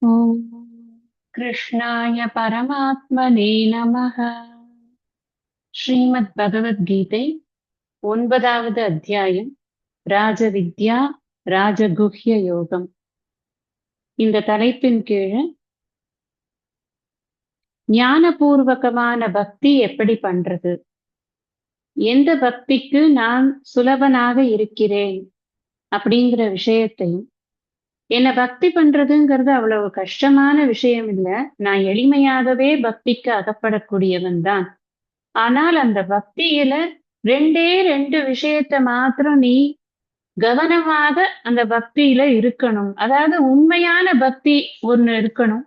ஓம் கிருஷ்ணாய பரமாத்மனே நமः. ஸ்ரீமத் பகவத்கீதை 9வது அத்தியாயம் ராஜவித்யா ராஜகுஹ்ய யோகம். இந்த தலைப்பின் கீழ் ஞானபூர்வகமான பக்தி எப்படி பண்றது, எந்த பக்திக்கு நான் சுலபனாக இருக்கிறேன் அப்படிங்கிற விஷயத்தையும், என்ன பக்தி பண்றதுங்கிறது அவ்வளவு கஷ்டமான விஷயம் இல்ல, நான் எளிமையாகவே பக்திக்கு அகப்படக்கூடியவன் தான். ஆனால் அந்த பக்தியில 2 விஷயத்த மாத்திரம் நீ கவனமாக அந்த பக்தியில இருக்கணும். அதாவது உண்மையான பக்தி ஒண்ணு இருக்கணும்.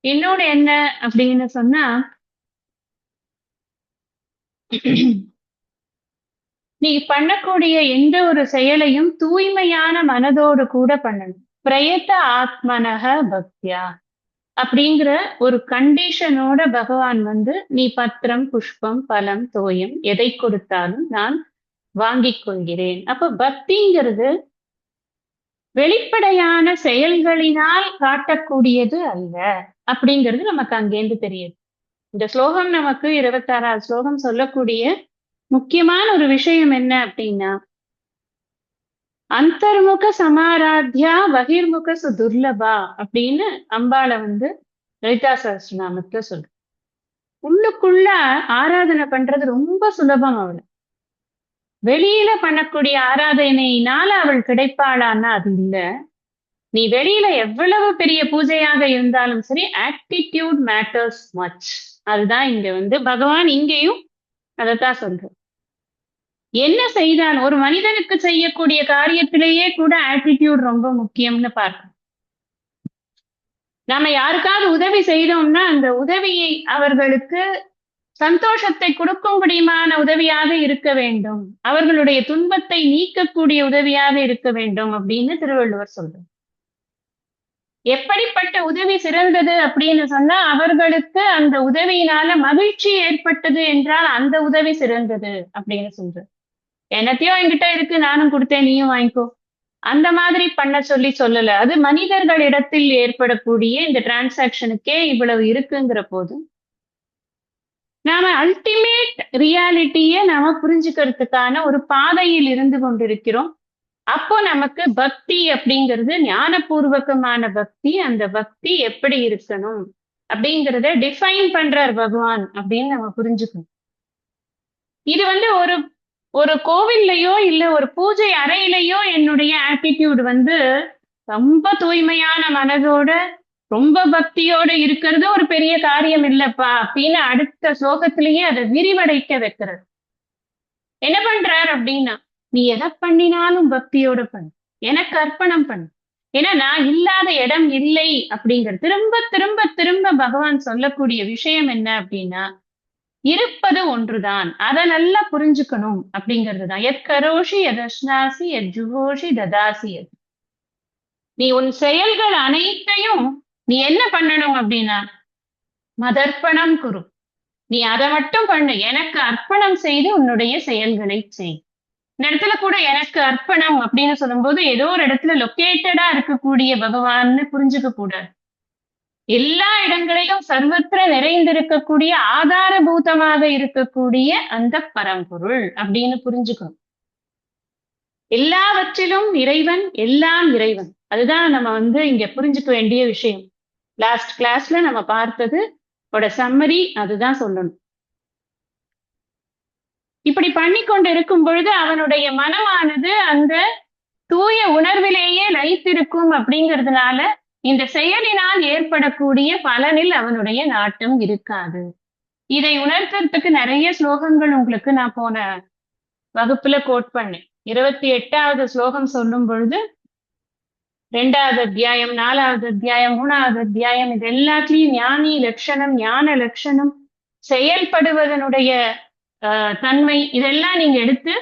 இன்னொன்னு என்ன அப்படின்னு சொன்னா, நீ பண்ணக்கூடிய எந்த ஒரு செயலையும் தூய்மையான மனதோடு கூட பண்ணணும். பிரயத்த ஆத்மனக பக்தியா அப்படிங்கிற ஒரு கண்டிஷனோட பகவான் நீ பத்திரம் புஷ்பம் பலம் தோயம் எதை கொடுத்தாலும் நான் வாங்கிக் கொள்கிறேன். அப்ப பக்திங்கிறது வெளிப்படையான செயல்களினால் காட்டக்கூடியது அல்ல அப்படிங்கிறது நமக்கு அங்கேருந்து தெரியுது. இந்த ஸ்லோகம் நமக்கு 26வது ஸ்லோகம் சொல்லக்கூடிய முக்கியமான ஒரு விஷயம் என்ன அப்படின்னா, அந்தர்முக சமாராத்யா பகிர்முக சுதுர்லபா அப்படின்னு அம்பாள லலிதா சஹஸ்ரநாமத்துல சொல்ற. உள்ளுக்குள்ள ஆராதனை பண்றது ரொம்ப சுலபம். அவளை வெளியில பண்ணக்கூடிய ஆராதனையினால அவள் கிடைப்பாளான்னா அது இல்ல. நீ வெளியில எவ்வளவு பெரிய பூஜையாக இருந்தாலும் சரி, ஆட்டிடியூட் மேட்டர்ஸ் மச். அதுதான் இங்க பகவான் இங்கேயும் அதைத்தான் சொல்ற. என்ன செய்தான் ஒரு மனிதனுக்கு செய்யக்கூடிய காரியத்திலேயே கூட ஆட்டிடியூட் ரொம்ப முக்கியம்னு பார்க்கணும். நாம யாருக்காவது உதவி செய்தோம்னா அந்த உதவியை அவர்களுக்கு சந்தோஷத்தை கொடுக்கும்படியான உதவியாக இருக்க வேண்டும், அவர்களுடைய துன்பத்தை நீக்கக்கூடிய உதவியாக இருக்க வேண்டும் அப்படின்னு திருவள்ளுவர் சொல்றார். எப்படிப்பட்ட உதவி சிறந்தது அப்படின்னு சொன்னா, அவர்களுக்கு அந்த உதவியினால மகிழ்ச்சி ஏற்பட்டது என்றால் அந்த உதவி சிறந்தது அப்படின்னு சொல்ற. என்னத்தையோ என்கிட்ட இருக்கு, நானும் கொடுத்தேன், நீயும் வாங்கிக்கோ, அந்த மாதிரி பண்ண சொல்லல. அது மனிதர்களிடத்தில் ஏற்படக்கூடிய இந்த டிரான்சாக்ஷனுக்கே இவ்வளவு இருக்குங்கிற போது நாம அல்டிமேட் ரியாலிட்டிய நாம புரிஞ்சுக்கிறதுக்கான ஒரு பாதையில் இருந்து கொண்டிருக்கிறோம். அப்போ நமக்கு பக்தி அப்படிங்கிறது ஞானபூர்வகமான பக்தி. அந்த பக்தி எப்படி இருக்கணும் அப்படிங்கிறத டிஃபைன் பண்றார் பகவான் அப்படின்னு நம்ம புரிஞ்சுக்கணும். இது ஒரு ஒரு கோவில்லையோ இல்ல ஒரு பூஜை அறையிலையோ என்னுடைய ஆட்டிடியூட் ரொம்ப தூய்மையான மனதோட ரொம்ப பக்தியோட இருக்கிறது ஒரு பெரிய காரியம் இல்லப்பா அப்படின்னு அடுத்த ஸ்லோகத்திலேயே அதை விரிவடைக்க வைக்கிறது. என்ன பண்றார் அப்படின்னா, நீ எதை பண்ணினாலும் பக்தியோட பண்ணு, எனக்கு அர்ப்பணம் பண்ணு, ஏன்னா நான் இல்லாத இடம் இல்லை அப்படிங்கிற திரும்ப திரும்ப திரும்ப பகவான் சொல்லக்கூடிய விஷயம் என்ன அப்படின்னா, இருப்பது ஒன்றுதான், அதை நல்லா புரிஞ்சுக்கணும் அப்படிங்கிறதுதான். எத் கரோஷி எதஸ்னாசி எத் ஜுகோஷி ததாசி. நீ உன் செயல்கள் அனைத்தையும் நீ என்ன பண்ணணும் அப்படின்னா, மதர்ப்பணம் குரு, நீ அதை மட்டும் பண்ணு, எனக்கு அர்ப்பணம் செய்து உன்னுடைய செயல்களை செய். இந்த இடத்துல கூட எனக்கு அர்ப்பணம் அப்படின்னு சொல்லும்போது ஏதோ ஒரு இடத்துல லொக்கேட்டடா இருக்கக்கூடிய பகவான்னு புரிஞ்சுக்க கூடாது. எல்லா இடங்களிலும் சர்வத்திர நிறைந்திருக்கக்கூடிய ஆதாரபூதமாக இருக்கக்கூடிய அந்த பரம்பொருள் அப்படின்னு புரிஞ்சுக்கணும். எல்லாவற்றிலும் இறைவன், எல்லாம் இறைவன். அதுதான் நம்ம இங்க புரிஞ்சுக்க வேண்டிய விஷயம். லாஸ்ட் கிளாஸ்ல நம்ம பார்த்தது சம்மரி அதுதான் சொல்லணும். இப்படி பண்ணி கொண்டு இருக்கும் பொழுது அவனுடைய மனமானது அந்த தூய உணர்விலேயே லயித்திருக்கும். அப்படிங்கிறதுனால இந்த செயலினால் ஏற்படக்கூடிய பலனில் அவனுடைய நாட்டம் இருக்காது. இதை உணர்த்துறதுக்கு நிறைய ஸ்லோகங்கள் உங்களுக்கு நான் போன வகுப்புல கோட் பண்ணேன். 28வது ஸ்லோகம் சொல்லும் பொழுது 2வது அத்தியாயம், 4வது அத்தியாயம், 3வது அத்தியாயம், இது எல்லாத்துலயும் ஞானி லட்சணம், ஞான லட்சணம், செயல்படுவதனுடைய தன்மை, இதெல்லாம் நீங்க எடுத்து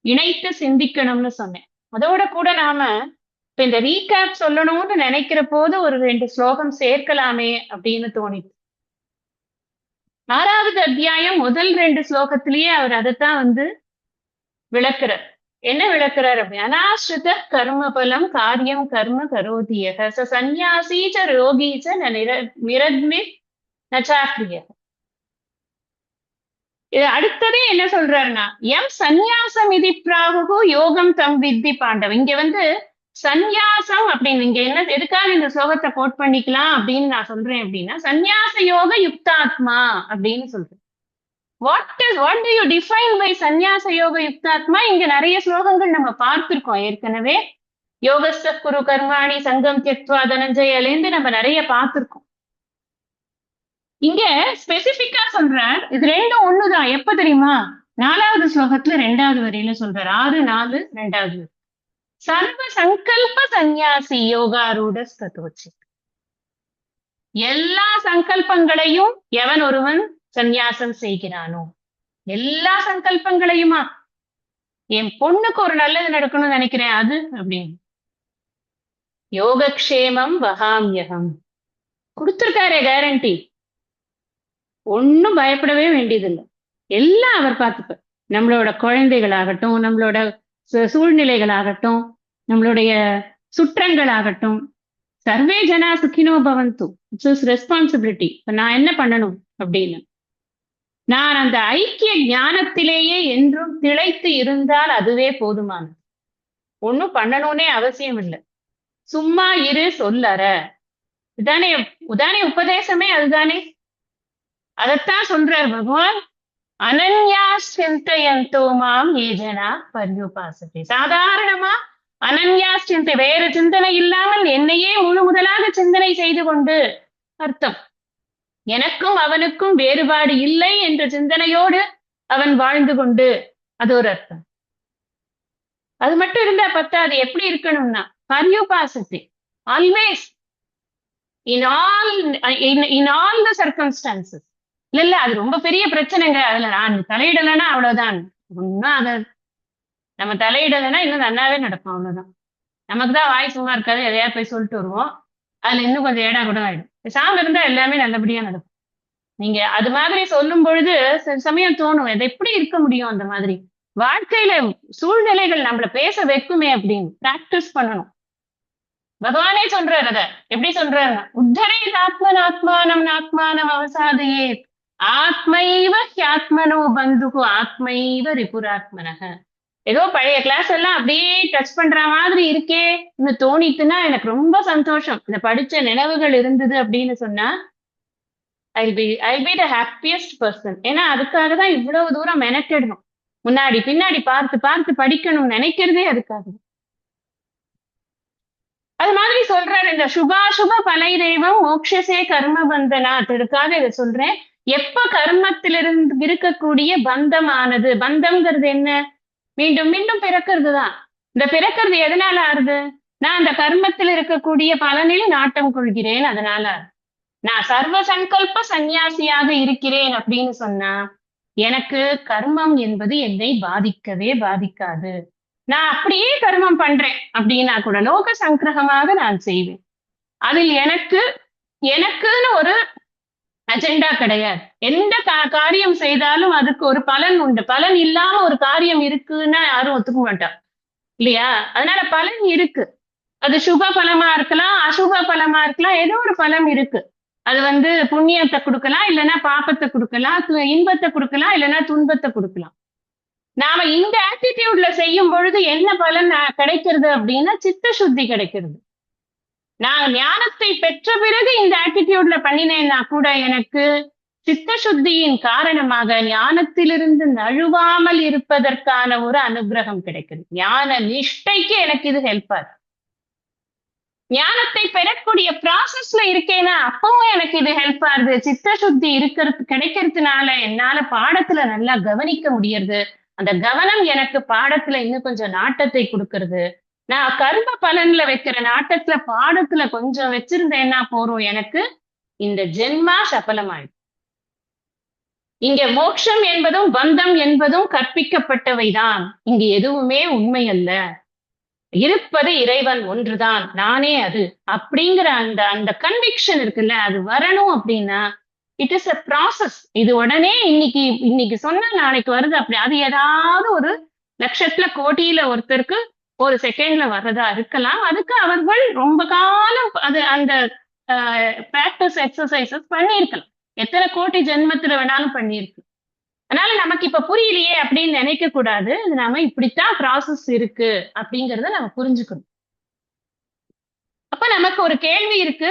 இணைத்து சிந்திக்கணும்னு சொன்னேன். அதோட கூட நாம இப்ப இந்த ரீகேப் சொல்லணும்னு நினைக்கிற போது ஒரு 2 ஸ்லோகம் சேர்க்கலாமே அப்படின்னு தோணிட்டு. 6வது அத்தியாயம் முதல் 2 ஸ்லோகத்திலேயே அவர் அதைத்தான் விளக்குறார். என்ன விளக்குறார் அப்படி? அனாஸ்ருத கர்ம பலம் காரியம் கர்ம கரோதியக ச சந்நியாசி ச ரோகி ச நிரத்மி நச்சாக்கிரிய. இது அடுத்ததே என்ன சொல்றாருன்னா, எம் சந்நியாசம் இதி பிராகு யோகம் தம் வித்தி பாண்டவ. இங்க வந்து சந்நியாசம் அப்படின்னு இங்க என்ன எதுக்காக இந்த ஸ்லோகத்தை கோட் பண்ணிக்கலாம் அப்படின்னு நான் சொல்றேன் அப்படின்னா, சந்நியாச யோக யுக்தாத்மா அப்படின்னு சொல்றேன். What do you define by சந்நியாச யோக யுக்தாத்மா? இங்க நிறைய ஸ்லோகங்கள் நம்ம பார்த்திருக்கோம் ஏற்கனவே. யோகஸ்த குரு கர்மாணி சங்கம் தியக்த்வா தனஞ்சயலேந்து நம்ம நிறைய பார்த்திருக்கோம். இங்க ஸ்பெசிபிக்கா சொல்றார், இது ரெண்டும் ஒண்ணுதான். எப்ப தெரியுமா? 4வது ஸ்லோகத்துல 2வது வரியில சொல்றார். 6-4 2வது. சர்வ சங்கல்ப சந்நியாசி யோகாரூட ஸ்ததோச்சி. எல்லா சங்கல்பங்களையும் எவன் ஒருவன் சந்நியாசம் செய்கிறானோ, எல்லா சங்கல்பங்களையுமா, என் பொண்ணுக்கு ஒரு நல்லது நடக்கணும்னு நினைக்கிறேன் அது அப்படின்னு, யோகக்ஷேமம் வகாமியகம் கொடுத்திருக்காரே கேரண்டி, ஒன்னும் பயப்படவே வேண்டியதில்லை, எல்லாம் அவர் பார்த்துப்பார். நம்மளோட குழந்தைகளாகட்டும், நம்மளோட சூழ்நிலைகளாகட்டும், நம்மளுடைய சுற்றங்களாகட்டும், சர்வே ஜனா சுக்கினோ பவந்து. It's is responsibility. இப்ப நான் என்ன பண்ணணும் அப்படின்னு, நான் அந்த ஐக்கிய ஞானத்திலேயே என்றும் திளைத்து இருந்தால் அதுவே போதுமானது. ஒன்னும் பண்ணணும்னே அவசியம் இல்லை. சும்மா இரு சொல்லற இதானே உதானே உபதேசமே அதுதானே. அதத்தான் சொல்றார் பகவான். அனன்யா சிந்தையந்தோ மாம் ஏஜனா பர்யுபாசத்தை. சாதாரணமா அனன்யா சிந்தை, வேற சிந்தனை இல்லாமல் என்னையே முழு முதலாக சிந்தனை செய்து கொண்டு அர்த்தம். எனக்கும் அவனுக்கும் வேறுபாடு இல்லை என்ற சிந்தனையோடு அவன் வாழ்ந்து கொண்டு, அது ஒரு அர்த்தம். அது மட்டும் இருந்தா பத்தாது. எப்படி இருக்கணும்னா பர்யுபாசத்தை, always in all the circumstances. இல்ல அது ரொம்ப பெரிய பிரச்சனைங்க, அதுல நான் தலையிடலைன்னா அவ்வளவுதான். ஒன்னும் அத நம்ம தலையிடலைன்னா இன்னும் நல்லாவே நடக்கும், அவ்வளவுதான். நமக்குதான் வாய் சும்மா இருக்காது, எதையா போய் சொல்லிட்டு வருவோம், அதுல இன்னும் கொஞ்சம் ஏடா கூட ஆயிடும். பேசாம இருந்தா எல்லாமே நல்லபடியா நடக்கும். நீங்க அது மாதிரி சொல்லும் பொழுது சில சமயம் தோணும், எதை எப்படி இருக்க முடியும் அந்த மாதிரி. வாழ்க்கையில சூழ்நிலைகள் நம்மள பேச வைக்குமே அப்படின்னு பிராக்டிஸ் பண்ணணும். பகவானே சொல்றாரு. அத எப்படி சொல்றாரு? உத்தரே ஆத்மனாத்மானம் ஆத்மானம் அவசாதையே ஆத்மைவ ஹியாத்மனோ பந்துகு ஆத்மைவ ரிபுராத்மனக. ஏதோ பழைய கிளாஸ் எல்லாம் அப்படியே டச் பண்ற மாதிரி இருக்கே இன்னும் தோணிட்டுன்னா எனக்கு ரொம்ப சந்தோஷம். இந்த படிச்ச நினைவுகள் இருந்தது அப்படின்னு சொன்னா I'll be the happiest person. ஏன்னா அதுக்காக தான் இவ்வளவு தூரம் மெனக்கெடணும். முன்னாடி பின்னாடி பார்த்து பார்த்து படிக்கணும்னு நினைக்கிறதே அதுக்காக. அது மாதிரி சொல்றாரு, இந்த சுபாசுப பலை தெய்வம் மோட்சசே கர்ம பந்தனா. அதுக்காக இதை சொல்றேன். எப்ப கர்மத்திலிருந்து இருக்கக்கூடிய பந்தமானது, பந்தம்ங்கிறது என்ன? மீண்டும் மீண்டும் பிறக்கிறது தான். இந்த பிறக்கிறது எதனால ஆறுது? நான் அந்த கர்மத்தில் இருக்கக்கூடிய பலனில் நாட்டம் கொள்கிறேன், அதனால. நான் சர்வ சங்கல்ப சந்நியாசியாக இருக்கிறேன் அப்படின்னு சொன்னா எனக்கு கர்மம் என்பது என்னை பாதிக்கவே பாதிக்காது. நான் அப்படியே கர்மம் பண்றேன் அப்படின்னா கூட லோக சங்கிரகமாக நான் செய்வேன். அதில் எனக்குன்னு ஒரு அஜெண்டா கிடையாது. எந்த காரியம் செய்தாலும் அதுக்கு ஒரு பலன் உண்டு. பலன் இல்லாம ஒரு காரியம் இருக்குன்னா யாரும் ஒத்துக்க மாட்டா இல்லையா? அதனால பலன் இருக்கு. அது சுப பலமா இருக்கலாம், அசுப பலமா இருக்கலாம், ஏதோ ஒரு பலம் இருக்கு. அது வந்து புண்ணியத்தை கொடுக்கலாம், இல்லைன்னா பாப்பத்தை கொடுக்கலாம், இன்பத்தை கொடுக்கலாம், இல்லைன்னா துன்பத்தை கொடுக்கலாம். நாம இந்த ஆட்டிடியூட்ல செய்யும் பொழுது என்ன பலன் கிடைக்கிறது அப்படின்னா சித்த சுத்தி கிடைக்கிறது. நான் ஞானத்தை பெற்ற பிறகு இந்த ஆட்டிடியூட்ல பண்ணினேன்னா கூட எனக்கு சித்த சுத்தியின் காரணமாக ஞானத்திலிருந்து நழுவாமல் இருப்பதற்கான ஒரு அனுகிரகம் கிடைக்கிறது. ஞான நிஷ்டைக்கு எனக்கு இது ஹெல்ப் ஆகுது. ஞானத்தை பெறக்கூடிய ப்ராசஸ்ல இருக்கேன்னா அப்பவும் எனக்கு இது ஹெல்ப் ஆகுது. சித்த சுத்தி கிடைக்கிறதுனால என்னால பாடத்துல நல்லா கவனிக்க முடியறது. அந்த கவனம் எனக்கு பாடத்துல இன்னும் கொஞ்சம் நாட்டத்தை கொடுக்கறது. நான் கர்ம பலன்ல வைக்கிற நாட்டத்துல பாடத்துல கொஞ்சம் வச்சிருந்தேன்னா போறோம், எனக்கு இந்த ஜென்மா சபலமாயிடும். இங்க மோட்சம் என்பதும் பந்தம் என்பதும் கற்பிக்கப்பட்டவைதான். இங்கு எதுவுமே உண்மை அல்ல. இருப்பது இறைவன் ஒன்றுதான், நானே அது அப்படிங்கிற அந்த அந்த கன்விக்ஷன் இருக்குல்ல, அது வரணும் அப்படின்னா இட் இஸ் அ ப்ராசஸ். இது உடனே இன்னைக்கு சொன்னா நாளைக்கு வருது அப்படி, அது ஏதாவது ஒரு லட்சத்துல கோட்டியில ஒருத்தருக்கு ஒரு செகண்ட்ல வர்றதா இருக்கலாம். அதுக்கு அவர்கள் ரொம்ப காலம் அது அந்த பிராக்டிஸ் எக்ஸசைசஸ் பண்ணியிருக்கலாம். எத்தனை கோடி ஜென்மத்துல வேணாலும் பண்ணியிருக்கு. அதனால நமக்கு இப்ப புரியலையே அப்படின்னு நினைக்க கூடாது. இது நாம இப்படித்தான் ப்ராசஸ் இருக்கு அப்படிங்கறத நம்ம புரிஞ்சுக்கணும். அப்ப நமக்கு ஒரு கேள்வி இருக்கு.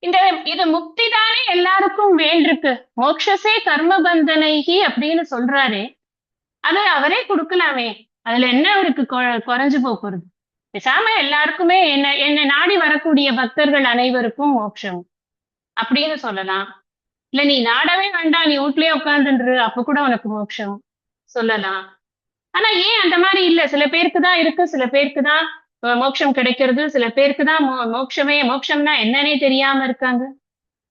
இந்த இது முக்தி தானே எல்லாருக்கும் வேண்டிருக்கு. மோட்சசே கர்மபந்தனைகி அப்படின்னு சொல்றாரே, அதை அவரே கொடுக்கலாமே. அதுல என்ன அவருக்கு குறைஞ்சு போறது? பேசாம எல்லாருக்குமே என்ன நாடி வரக்கூடிய பக்தர்கள் அனைவருக்கும் மோட்சம் அப்படின்னு சொல்லலாம். இல்ல நீ நாடவே வேண்டாம், நீ வீட்லயே உட்கார்ந்துரு, அப்ப கூட உனக்கு மோட்சம் சொல்லலாம். ஆனா ஏன் அந்த மாதிரி இல்ல? சில பேருக்கு தான் இருக்கு, சில பேருக்கு தான் மோட்சம் கிடைக்கிறது, சில பேருக்கு தான் மோட்சம்னா என்னன்னே தெரியாம இருக்காங்க.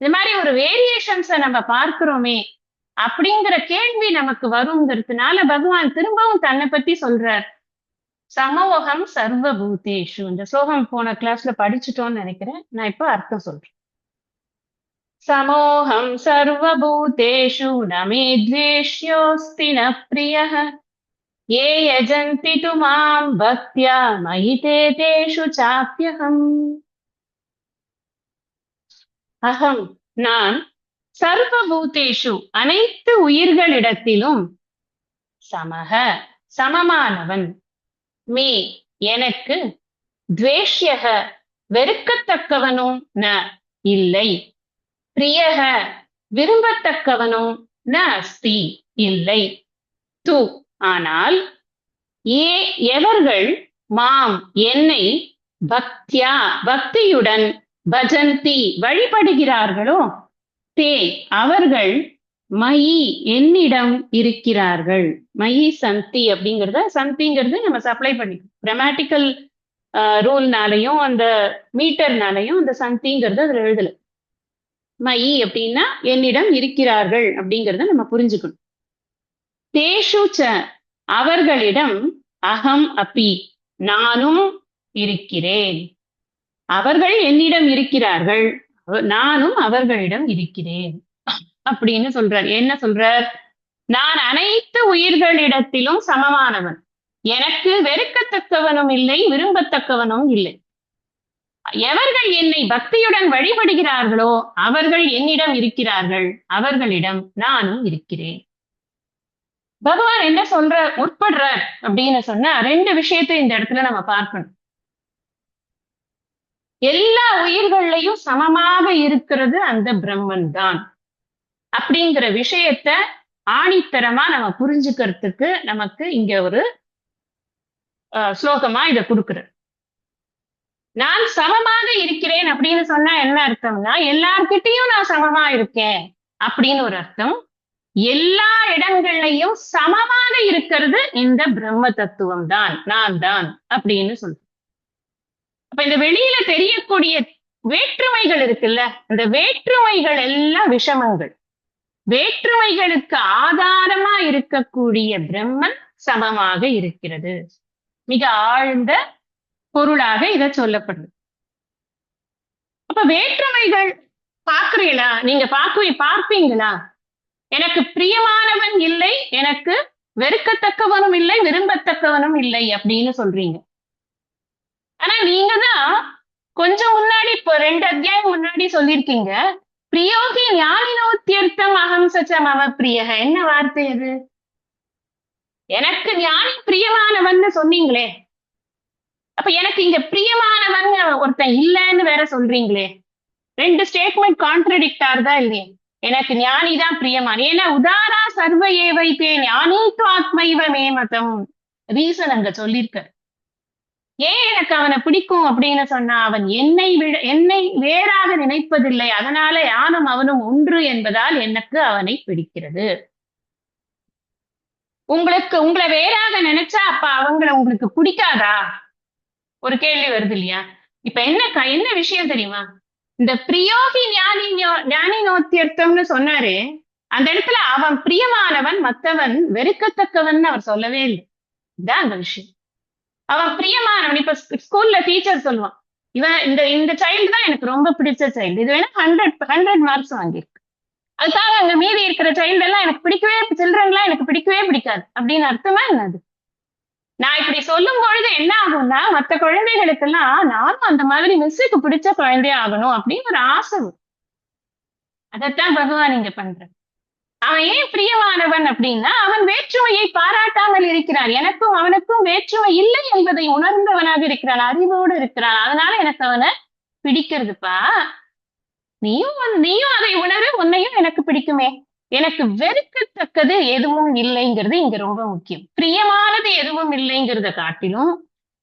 இது மாதிரி ஒரு வேரியேஷன்ஸ நம்ம பார்க்கிறோமே அப்படிங்கிற கேள்வி நமக்கு வருங்கிறதுனால பகவான் திரும்பவும் தன்னை பத்தி சொல்றார். சமோகம் சர்வபூதேஷு. இந்த ஸ்லோகம் போன கிளாஸ்ல படிச்சுட்டோம்னு நினைக்கிறேன். நான் இப்ப அர்த்தம் சொல்றேன். சமோகம் சர்வபூதேஷு நமே த்வேஷ்யோஸ்தி ந பிரியः ये यजन्ति तु मां भक्त्या मयि ते तेषु चाप्यहम्. அகம் நான் சர்வபூதேஷு அனைத்து உயிர்களிடத்திலும் சமக சமமானவன் மே எனக்கு துவேஷ்யக வெறுக்கத்தக்கவனும் ந இல்லை பிரியக விரும்பத்தக்கவனும் ந அஸ்தி இல்லை து ஆனால் எவர்கள் மாம் என்னை பக்தியா பக்தியுடன் பஜந்தி வழிபடுகிறார்களோ தே அவர்கள் மயி என்னிடம் இருக்கிறார்கள். மயி சந்தி அப்படிங்கறத சந்திங்கிறது நம்ம சப்ளை பண்ணிக்கணும். கிராமட்டிக்கல் ரூல்னாலையும் அந்த மீட்டர்னாலையும் அந்த சந்திங்கிறது அதுல எழுதல. மயி அப்படின்னா என்னிடம் இருக்கிறார்கள் அப்படிங்கறத நம்ம புரிஞ்சுக்கணும். தேஷு ச அவர்களிடம் அகம் அப்பி நானும் இருக்கிறேன். அவர்கள் என்னிடம் இருக்கிறார்கள், நானும் அவர்களிடம் இருக்கிறேன் அப்படின்னு சொல்றார். என்ன சொல்றார்? நான் அனைத்து உயிர்களிடத்திலும் சமமானவன். எனக்கு வெறுக்கத்தக்கவனும் இல்லை, விரும்பத்தக்கவனும் இல்லை. எவர்கள் என்னை பக்தியுடன் வழிபடுகிறார்களோ அவர்கள் என்னிடம் இருக்கிறார்கள், அவர்களிடம் நானும் இருக்கிறேன். பகவான் என்ன சொல்ற உட்படுறார் அப்படின்னு சொன்னா ரெண்டு விஷயத்தை இந்த இடத்துல நம்ம பார்க்கணும். எல்லா உயிர்களையும் சமமாக இருக்கிறது அந்த பிரம்மன் தான் அப்படிங்கிற விஷயத்த ஆணித்தரமா நம்ம புரிஞ்சுக்கிறதுக்கு நமக்கு இங்க ஒரு ஸ்லோகமா இத கொடுக்குற. நான் சமமாக இருக்கிறேன் அப்படின்னு சொன்னா என்ன அர்த்தம்னா எல்லார்கிட்டையும் நான் சமமா இருக்கேன் அப்படின்னு ஒரு அர்த்தம். எல்லா இடங்கள்லையும் சமமாக இருக்கிறது இந்த பிரம்ம தத்துவம் தான், நான் தான் அப்படின்னு சொல்றேன். அப்ப இந்த வெளியில தெரியக்கூடிய வேற்றுமைகள் இருக்குல்ல, அந்த வேற்றுமைகள் எல்லாம் விஷமங்கள். வேற்றுமைகளுக்கு ஆதாரமா இருக்கக்கூடிய பிரம்மன் சமமாக இருக்கிறது. மிக ஆழ்ந்த பொருளாக இத சொல்லப்படுது. அப்ப வேற்றுமைகள் பார்க்கிறீங்களா? நீங்க பார்ப்பீங்களா? எனக்கு பிரியமானவன் இல்லை, எனக்கு வெறுக்கத்தக்கவனும் இல்லை, விரும்பத்தக்கவனும் இல்லை அப்படின்னு சொல்றீங்க. ஆனா நீங்க தான் கொஞ்சம் முன்னாடி இப்போ 2 அத்தியாயம் முன்னாடி சொல்லியிருக்கீங்க, பிரியோகி ஞானினோத்தியர்த்தம் அகம் சச்ச மம பிரியக. என்ன வார்த்தை அது? எனக்கு ஞானி பிரியமானவன் சொன்னீங்களே, அப்ப எனக்கு இங்க பிரியமானவன் ஒருத்தன் இல்லைன்னு வேற சொல்றீங்களே. 2 ஸ்டேட்மெண்ட் கான்ட்ரடிக்ட் ஆகுதா இல்லையே? எனக்கு ஞானி தான் பிரியமான. ஏன்னா உதாரா சர்வ ஏவைத்தே ஞானி ஆத்மைவ மேமதம் ரீசன் அங்க சொல்லியிருக்க. ஏன் எனக்கு அவனை பிடிக்கும் அப்படின்னு சொன்னா, அவன் என்னை வேறாக நினைப்பதில்லை, அதனால யானும் அவனும் ஒன்று என்பதால் எனக்கு அவனை பிடிக்கிறது. உங்களை வேறாக நினைச்சா அப்ப அவங்கள உங்களுக்கு பிடிக்காதா? ஒரு கேள்வி வருது இல்லையா? இப்ப என்ன விஷயம் தெரியுமா? இந்த பிரியோகி ஞானி நோத்தியர்த்தம்னு சொன்னாரு, அந்த இடத்துல அவன் பிரியமானவன், மத்தவன் வெறுக்கத்தக்கவன் அவர் சொல்லவே இல்லை. இதான் அந்த விஷயம். அவன் பிரியமானவன். இப்ப ஸ்கூல்ல டீச்சர் சொல்லுவான், இவன் இந்த சைல்டு தான் எனக்கு ரொம்ப பிடிச்ச சைல்டு, இது வேணா 100 மார்க்ஸ் வாங்கியிருக்கு. அதுக்காக அங்க மீதி இருக்கிற சைல்டு எல்லாம் எனக்கு பிடிக்கவே, சில்ட்ரன் எல்லாம் எனக்கு பிடிக்கவே பிடிக்காது அப்படின்னு அர்த்தமா என்னது? நான் இப்படி சொல்லும் பொழுது என்ன ஆகும்னா, மத்த குழந்தைகளுக்கெல்லாம் நானும் அந்த மாதிரி மிஸ்ஸுக்கு பிடிச்ச குழந்தையா ஆகணும் அப்படின்னு ஒரு ஆசை வரும். அதைத்தான் பகவான் இங்க பண்றார். அவன் ஏன் பிரியமானவன் அப்படின்னா, அவன் வேற்றுமையை பாராட்டாமல் இருக்கிறான். எனக்கும் அவனுக்கும் வேற்றுமை இல்லை என்பதை உணர்ந்தவனாக இருக்கிறான், அறிவோடு இருக்கிறான். அதனால எனக்கு அவனை பிடிக்கிறதுப்பா. நீயும் அதை உணரு, உன்னையும் எனக்கு பிடிக்குமே. எனக்கு வெறுக்கத்தக்கது எதுவும் இல்லைங்கிறது இங்க ரொம்ப முக்கியம். பிரியமானது எதுவும் இல்லைங்கிறத காட்டிலும்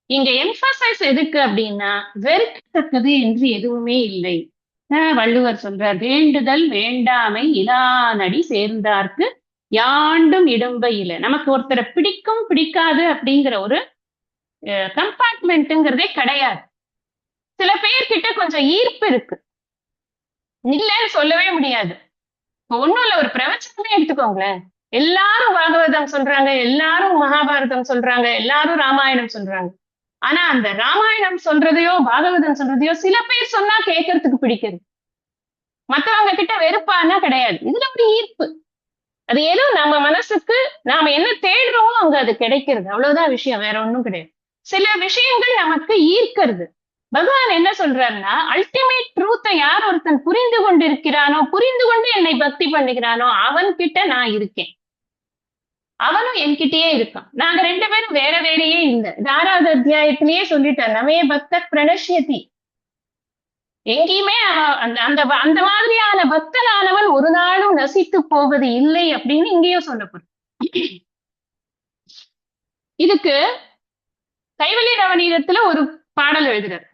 இங்க எம்பசைஸ் எதுக்கு அப்படின்னா, வெறுக்கத்தக்கது என்று எதுவுமே இல்லை. வள்ளுவர் சொல்றார், வேண்டுதல் வேண்டாமை இலானடி சேர்ந்தார்க்கு யாண்டும் இடும்ப இல்லை. நமக்கு ஒருத்தரை பிடிக்கும் பிடிக்காது அப்படிங்கிற ஒரு கம்பார்ட்மெண்ட்ங்கிறதே கிடையாது. சில பேர்கிட்ட கொஞ்சம் ஈர்ப்பு இருக்கு, இல்லைன்னு சொல்லவே முடியாது. ஒண்ணும் இல்ல, ஒரு பிரவச்சனமே எடுத்துக்கோங்களேன். எல்லாரும் பாகவதம் சொல்றாங்க, எல்லாரும் மகாபாரதம் சொல்றாங்க, எல்லாரும் ராமாயணம் சொல்றாங்க. ஆனா அந்த ராமாயணம் சொல்றதையோ பாகவதம் சொல்றதையோ சில பேர் சொன்னா கேட்கறதுக்கு பிடிக்குது, மத்தவங்க கிட்ட வெறுப்பானா கிடையாது. இதுல ஒரு ஈர்ப்பு, அது ஏதோ நம்ம மனசுக்கு நாம என்ன தேடுறோமோ அங்க அது கிடைக்கிறது, அவ்வளவுதான் விஷயம், வேற ஒண்ணும் கிடையாது. சில விஷயங்கள் நமக்கு ஈர்க்கிறது. பகவான் என்ன சொல்றாருன்னா, அல்டிமேட் ட்ரூத்தை யார் ஒருத்தன் புரிந்து கொண்டிருக்கிறானோ, புரிந்து கொண்டு என்னை பக்தி பண்ணுகிறானோ அவன் கிட்ட நான் இருக்கேன், அவனும் என்கிட்டயே இருக்கான். நாங்க ரெண்டு பேரும் வேற வேறையே இல்லை. 6வது அத்தியாயத்திலேயே சொல்லிட்டார், நமே பக்த பிரணஷ்யதி. எங்கேயுமே அந்த அந்த அந்த மாதிரியான பக்தனானவன் ஒரு நாளும் நசித்து போவது இல்லை அப்படின்னு இங்கேயும் சொல்லப்படும். இதுக்கு கைவலி நவநீதத்துல ஒரு பாடல் எழுதுறார்.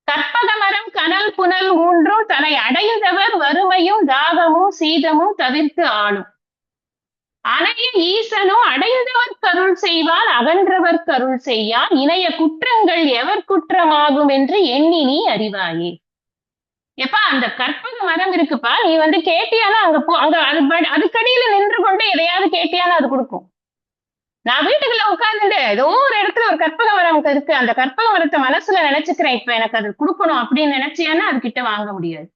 கற்பக மரம் கனல் புனல் மூன்றும் தன்னை அடைந்தவர் வறுமையும் தாகமும் சீதமும் தவிர்த்து ஆளும். அணைய ஈசனும் அடைந்தவர் கருள் செய்வான், அகன்றவர் கருள் செய்யான், இணைய குற்றங்கள் எவர் குற்றமாகும் என்று எண்ணி நீ அறிவாயே. எப்பா அந்த கற்பக மரம் இருக்குப்பா, நீ வந்து கேட்டியானா அங்க போ, அங்க அதுக்கடியில நின்று கொண்டு எதையாவது கேட்டியானா அது கொடுக்கும். நான் வீட்டுக்குள்ள உட்கார்ந்துட்டு ஏதோ ஒரு இடத்துல ஒரு கற்பக மரம் இருக்கு, அந்த கற்பக மரத்தை மனசுல நினைச்சுக்கிறேன், இப்ப எனக்கு அது கொடுக்கணும் அப்படின்னு நினைச்சியானா அது கிட்ட வாங்க முடியாது.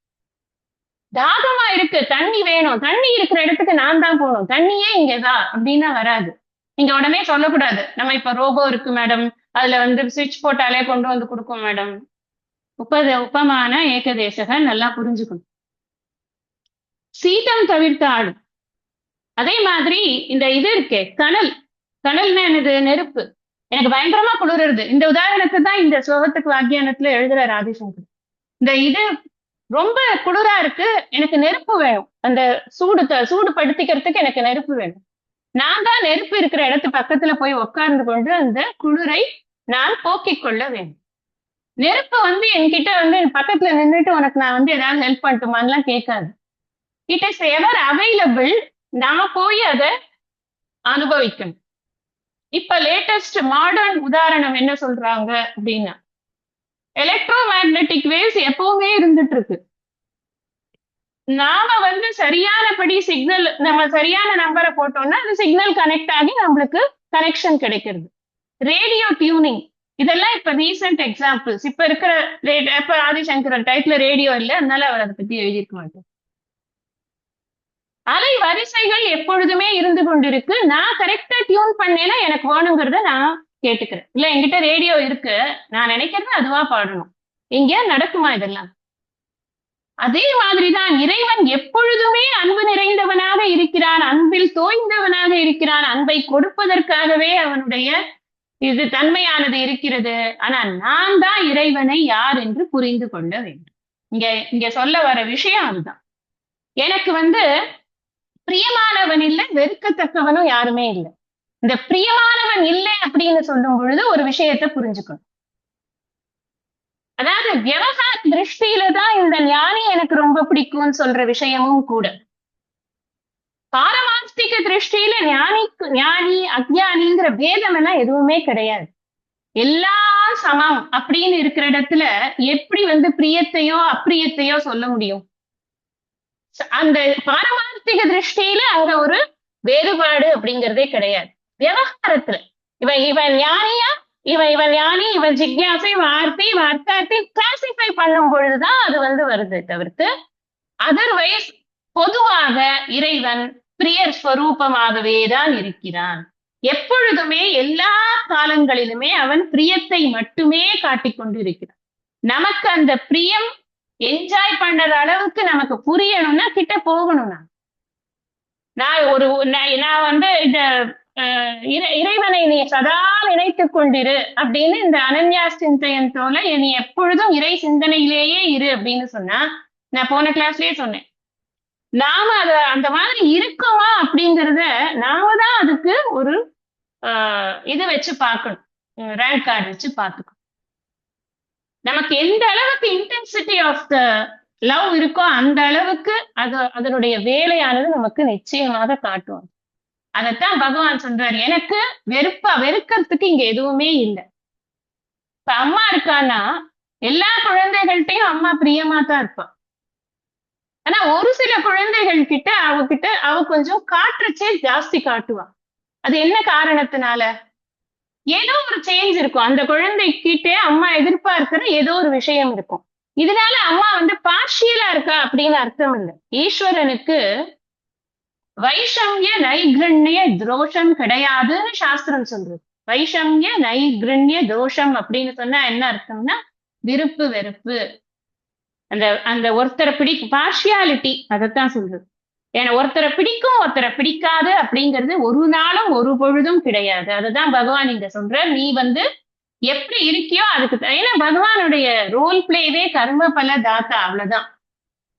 தாகமா இருக்கு, தண்ணி வேணும், தண்ணி இருக்கிற இடத்துக்கு நான் தான் போகணும், தண்ணியே இங்கதான் அப்படின்னா வராது. இங்க உடனே சொல்லக்கூடாது, நம்ம இப்ப ரோபோ இருக்கு மேடம், அதுல வந்து சுவிட்ச் போட்டாலே கொண்டு வந்து கொடுக்கும் மேடம். உபமான ஏகதேசக நல்லா புரிஞ்சுக்கணும். சீதம் தவிர்த்து ஆடும். அதே மாதிரி இந்த இது இருக்கே கனல், கனல்னா என்னது? நெருப்பு. எனக்கு பயங்கரமா குளிருது. இந்த உதாரணத்தை தான் இந்த ஸ்லோகத்துக்கு வாக்கியானத்துல எழுதுறாரு ஆதிசங்கர். இந்த இது ரொம்ப குளிரா இருக்கு, எனக்கு நெருப்பு வேணும், அந்த சூடு படுத்திக்கிறதுக்கு எனக்கு நெருப்பு வேணும். நான் தான் நெருப்பு இருக்கிற இடத்து பக்கத்துல போய் உட்கார்ந்து கொண்டு அந்த குளிரை நான் போக்கிக் கொள்ள வேண்டும். நெருப்பு வந்து என்கிட்ட வந்து பக்கத்துல நின்றுட்டு உனக்கு நான் வந்து ஏதாவது ஹெல்ப் பண்ணட்டுமான்லாம் கேட்காது. இட் இஸ் எவர் அவைலபிள், நான் போய் அதை அனுபவிக்கணும். இப்ப லேட்டஸ்ட் மாடர்ன் உதாரணம் என்ன சொல்றாங்க அப்படின்னா, எலக்ட்ரோ மேக்னெட்டிக் வேவ்ஸ் எப்பவுமே இருந்துட்டு இருக்கு. நாம வந்து சரியானபடி சிக்னல், நம்ம சரியான நம்பரை போட்டோம்னா அது சிக்னல் கனெக்ட் ஆகி நம்மளுக்கு கனெக்ஷன் கிடைக்கிறது. ரேடியோ டியூனிங், இதெல்லாம் இப்ப ரீசெண்ட் எக்ஸாம்பிள்ஸ். இப்ப இருக்கிற இப்ப ஆதிசங்கரன் டைட்டில் ரேடியோ இல்லை, அதனால அவர் அதை பத்தி எழுதியிருக்க மாட்டார். அலை வரிசைகள் எப்பொழுதுமே இருந்து கொண்டிருக்கு. நான் கரெக்டா டியூன் பண்ணேன்னா எனக்கு வேணுங்கிறத நான் கேட்டுக்கிறேன். இல்ல என்கிட்ட ரேடியோ இருக்கு, நான் நினைக்கிறது அதுவா பாடணும், எங்கேயா நடக்குமா இதெல்லாம்? அதே மாதிரிதான் இறைவன் எப்பொழுதுமே அன்பு நிறைந்தவனாக இருக்கிறான், அன்பில் தோய்ந்தவனாக இருக்கிறான், அன்பை கொடுப்பதற்காகவே அவனுடைய இது தன்மையானது இருக்கிறது. ஆனா நான் தான் இறைவனை யார் என்று புரிந்து கொள்ள வேண்டும். இங்க சொல்ல வர விஷயம் அதுதான். எனக்கு வந்து பிரியமானவன் இல்லை, வெறுக்கத்தக்கவனும் யாருமே இல்லை. இந்த பிரியமானவன் இல்லை அப்படின்னு சொல்லும் பொழுது ஒரு விஷயத்தை புரிஞ்சுக்கணும். அதாவது விவகார திருஷ்டியில தான் இந்த ஞானி எனக்கு ரொம்ப பிடிக்கும்னு சொல்ற விஷயமும் கூட. பாரமார்த்திக திருஷ்டியில ஞானி அஜ்ஞானிங்கிற பேதம் எல்லாம் எதுவுமே கிடையாது, எல்லாம் சமம் அப்படின்னு இருக்கிற இடத்துல எப்படி வந்து பிரியத்தையோ அப்பிரியத்தையோ சொல்ல முடியும்? அந்த பாரமார்த்திக திருஷ்டியில அங்க ஒரு வேறுபாடு அப்படிங்கிறதே கிடையாது. விவகாரத்துல இவன் ஞானியா, இவன் ஞானி, இவன் ஜிக்யாசை, இவன் அர்த்தார்த்தி கிளாசிஃபை பண்ணும் பொழுதுதான் அது வந்து வருது தவிர்த்து, அதர்வைஸ் பொதுவாக இறைவன் பிரியர் ஸ்வரூபமாகவே தான் இருக்கிறான். எப்பொழுதுமே எல்லா காலங்களிலுமே அவன் பிரியத்தை மட்டுமே காட்டிக் கொண்டிருக்கிறான். நமக்கு அந்த பிரியம் என்ஜாய் பண்ற அளவுக்கு நமக்கு புரியணும்னா கிட்ட போகணும்னா நான் வந்து இந்த இறைவனை நீ சதா நினைத்துக் கொண்டிரு அப்படின்னு இந்த அனன்யா சிந்தையன் போல நீ எப்பொழுதும் இறை சிந்தனையிலேயே இரு அப்படின்னு சொன்னா, நான் போன கிளாஸ்லயே சொன்னேன், நாம அந்த மாதிரி இருக்கோமா அப்படிங்கறத நாம தான் அதுக்கு ஒரு இது வச்சு பார்க்கணும், ரேங்க் கார்டு வச்சு பார்த்துக்கணும். நமக்கு எந்த அளவுக்கு இன்டென்சிட்டி ஆஃப் த லவ் இருக்கோ அந்த அளவுக்கு அதனுடைய வேலையானது நமக்கு நிச்சயமாக காட்டும். அதைத்தான் பகவான் சொல்றாரு, எனக்கு வெறுக்கிறதுக்கு இங்க எதுவுமே இல்லை. இப்ப அம்மா இருக்கான்னா எல்லா குழந்தைகள்கிட்டையும் அம்மா பிரியமா தான் இருப்பான். ஆனா ஒரு சில குழந்தைகள் கிட்ட அவ கொஞ்சம் காட்டுறச்சே ஜாஸ்தி காட்டுவான். அது என்ன காரணத்தினால? ஏதோ ஒரு சேஞ்ச் இருக்கும் அந்த குழந்தை கிட்டே அம்மா எதிர்பார்க்கிற ஏதோ ஒரு விஷயம் இருக்கும். இதனால அம்மா வந்து பார்ஷியலா இருக்கா அப்படின்னு அர்த்தம் இல்லை. ஈஸ்வரனுக்கு வைஷம்ய நைகிரண்ய தோஷம் கிடையாதுன்னு சாஸ்திரம் சொல்றது. வைஷம்ய நைகிரண்ய தோஷம் அப்படின்னு சொன்னா என்ன அர்த்தம்னா விருப்பு வெறுப்பு, அந்த அந்த ஒருத்தரை பார்ஷியாலிட்டி, அதைத்தான் சொல்றது. ஏன்னா ஒருத்தரை பிடிக்கும் ஒருத்தரை பிடிக்காது அப்படிங்கிறது ஒரு நாளும் ஒரு பொழுதும் கிடையாது. அதுதான் பகவான் இங்க சொல்ற, நீ வந்து எப்படி இருக்கியோ அதுக்கு ஏன்னா பகவானுடைய ரோல் பிளேவே கர்ம பல தாத்தா, அவ்வளவுதான்.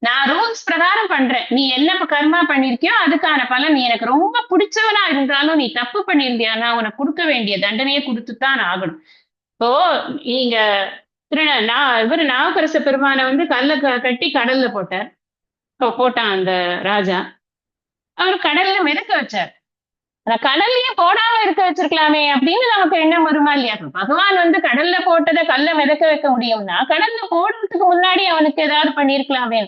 நான் ரூல்ஸ் பிரகாரம் பண்றேன், நீ என்ன கர்மா பண்ணிருக்கியோ அதுக்கான பலன். நீ எனக்கு ரொம்ப பிடிச்சவனா இருந்தாலும் நீ தப்பு பண்ணியிருந்தியா, நான் உனக்கு கொடுக்க வேண்டிய தண்டனையை கொடுத்துத்தான் ஆகணும். இப்போ நீங்க இவரு நாவுக்கரச பெருமானை வந்து கல்ல கட்டி கடல்ல போட்டான் அந்த ராஜா. அவர் கடல்ல மிதக்க வச்சார். கடல்லையே போடாம இருக்க வச்சிருக்கலாமே அப்படின்னு நமக்கு எண்ணம் வருமா இல்லையா? பகவான் வந்து கடல்ல போட்டதை கல்ல மிதக்க வைக்க முடியும்னா கடல்ல போடுறதுக்கு முன்னாடி அவனுக்கு ஏதாவது பண்ணிருக்கலாமே.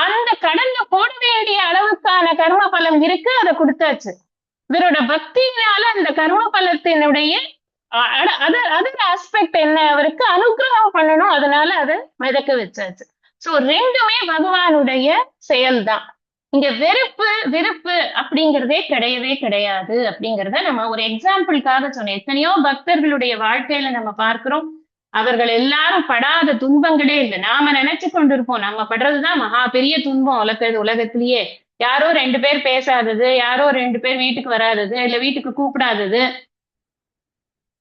அந்த கடல்ல போட வேண்டிய அளவுக்கான கர்ம பலம் இருக்கு, அதை கொடுத்தாச்சு. இவரோட பக்தியினால அந்த கர்ம பலத்தினுடைய அதர் ஆஸ்பெக்ட் என்ன, அவருக்கு அனுகிரகம் பண்ணணும், அதனால அதை மிதக்க வச்சாச்சு. சோ ரெண்டுமே பகவானுடைய செயல்தான். இங்க வெறுப்பு அப்படிங்கிறதே கிடையவே கிடையாது அப்படிங்கிறத நம்ம ஒரு எக்ஸாம்பிளுக்காக சொன்னோம். எத்தனையோ பக்தர்களுடைய வாழ்க்கையில நம்ம பார்க்கிறோம், அவர்கள் எல்லாரும் படாத துன்பங்களே இல்லை. நாம நினைச்சு கொண்டிருப்போம் நம்ம படுறதுதான் மகா பெரிய துன்பம் உலகத்திலேயே. யாரோ 2 பேர் பேசாதது, யாரோ 2 பேர் வீட்டுக்கு வராதது, இல்ல வீட்டுக்கு கூப்பிடாதது,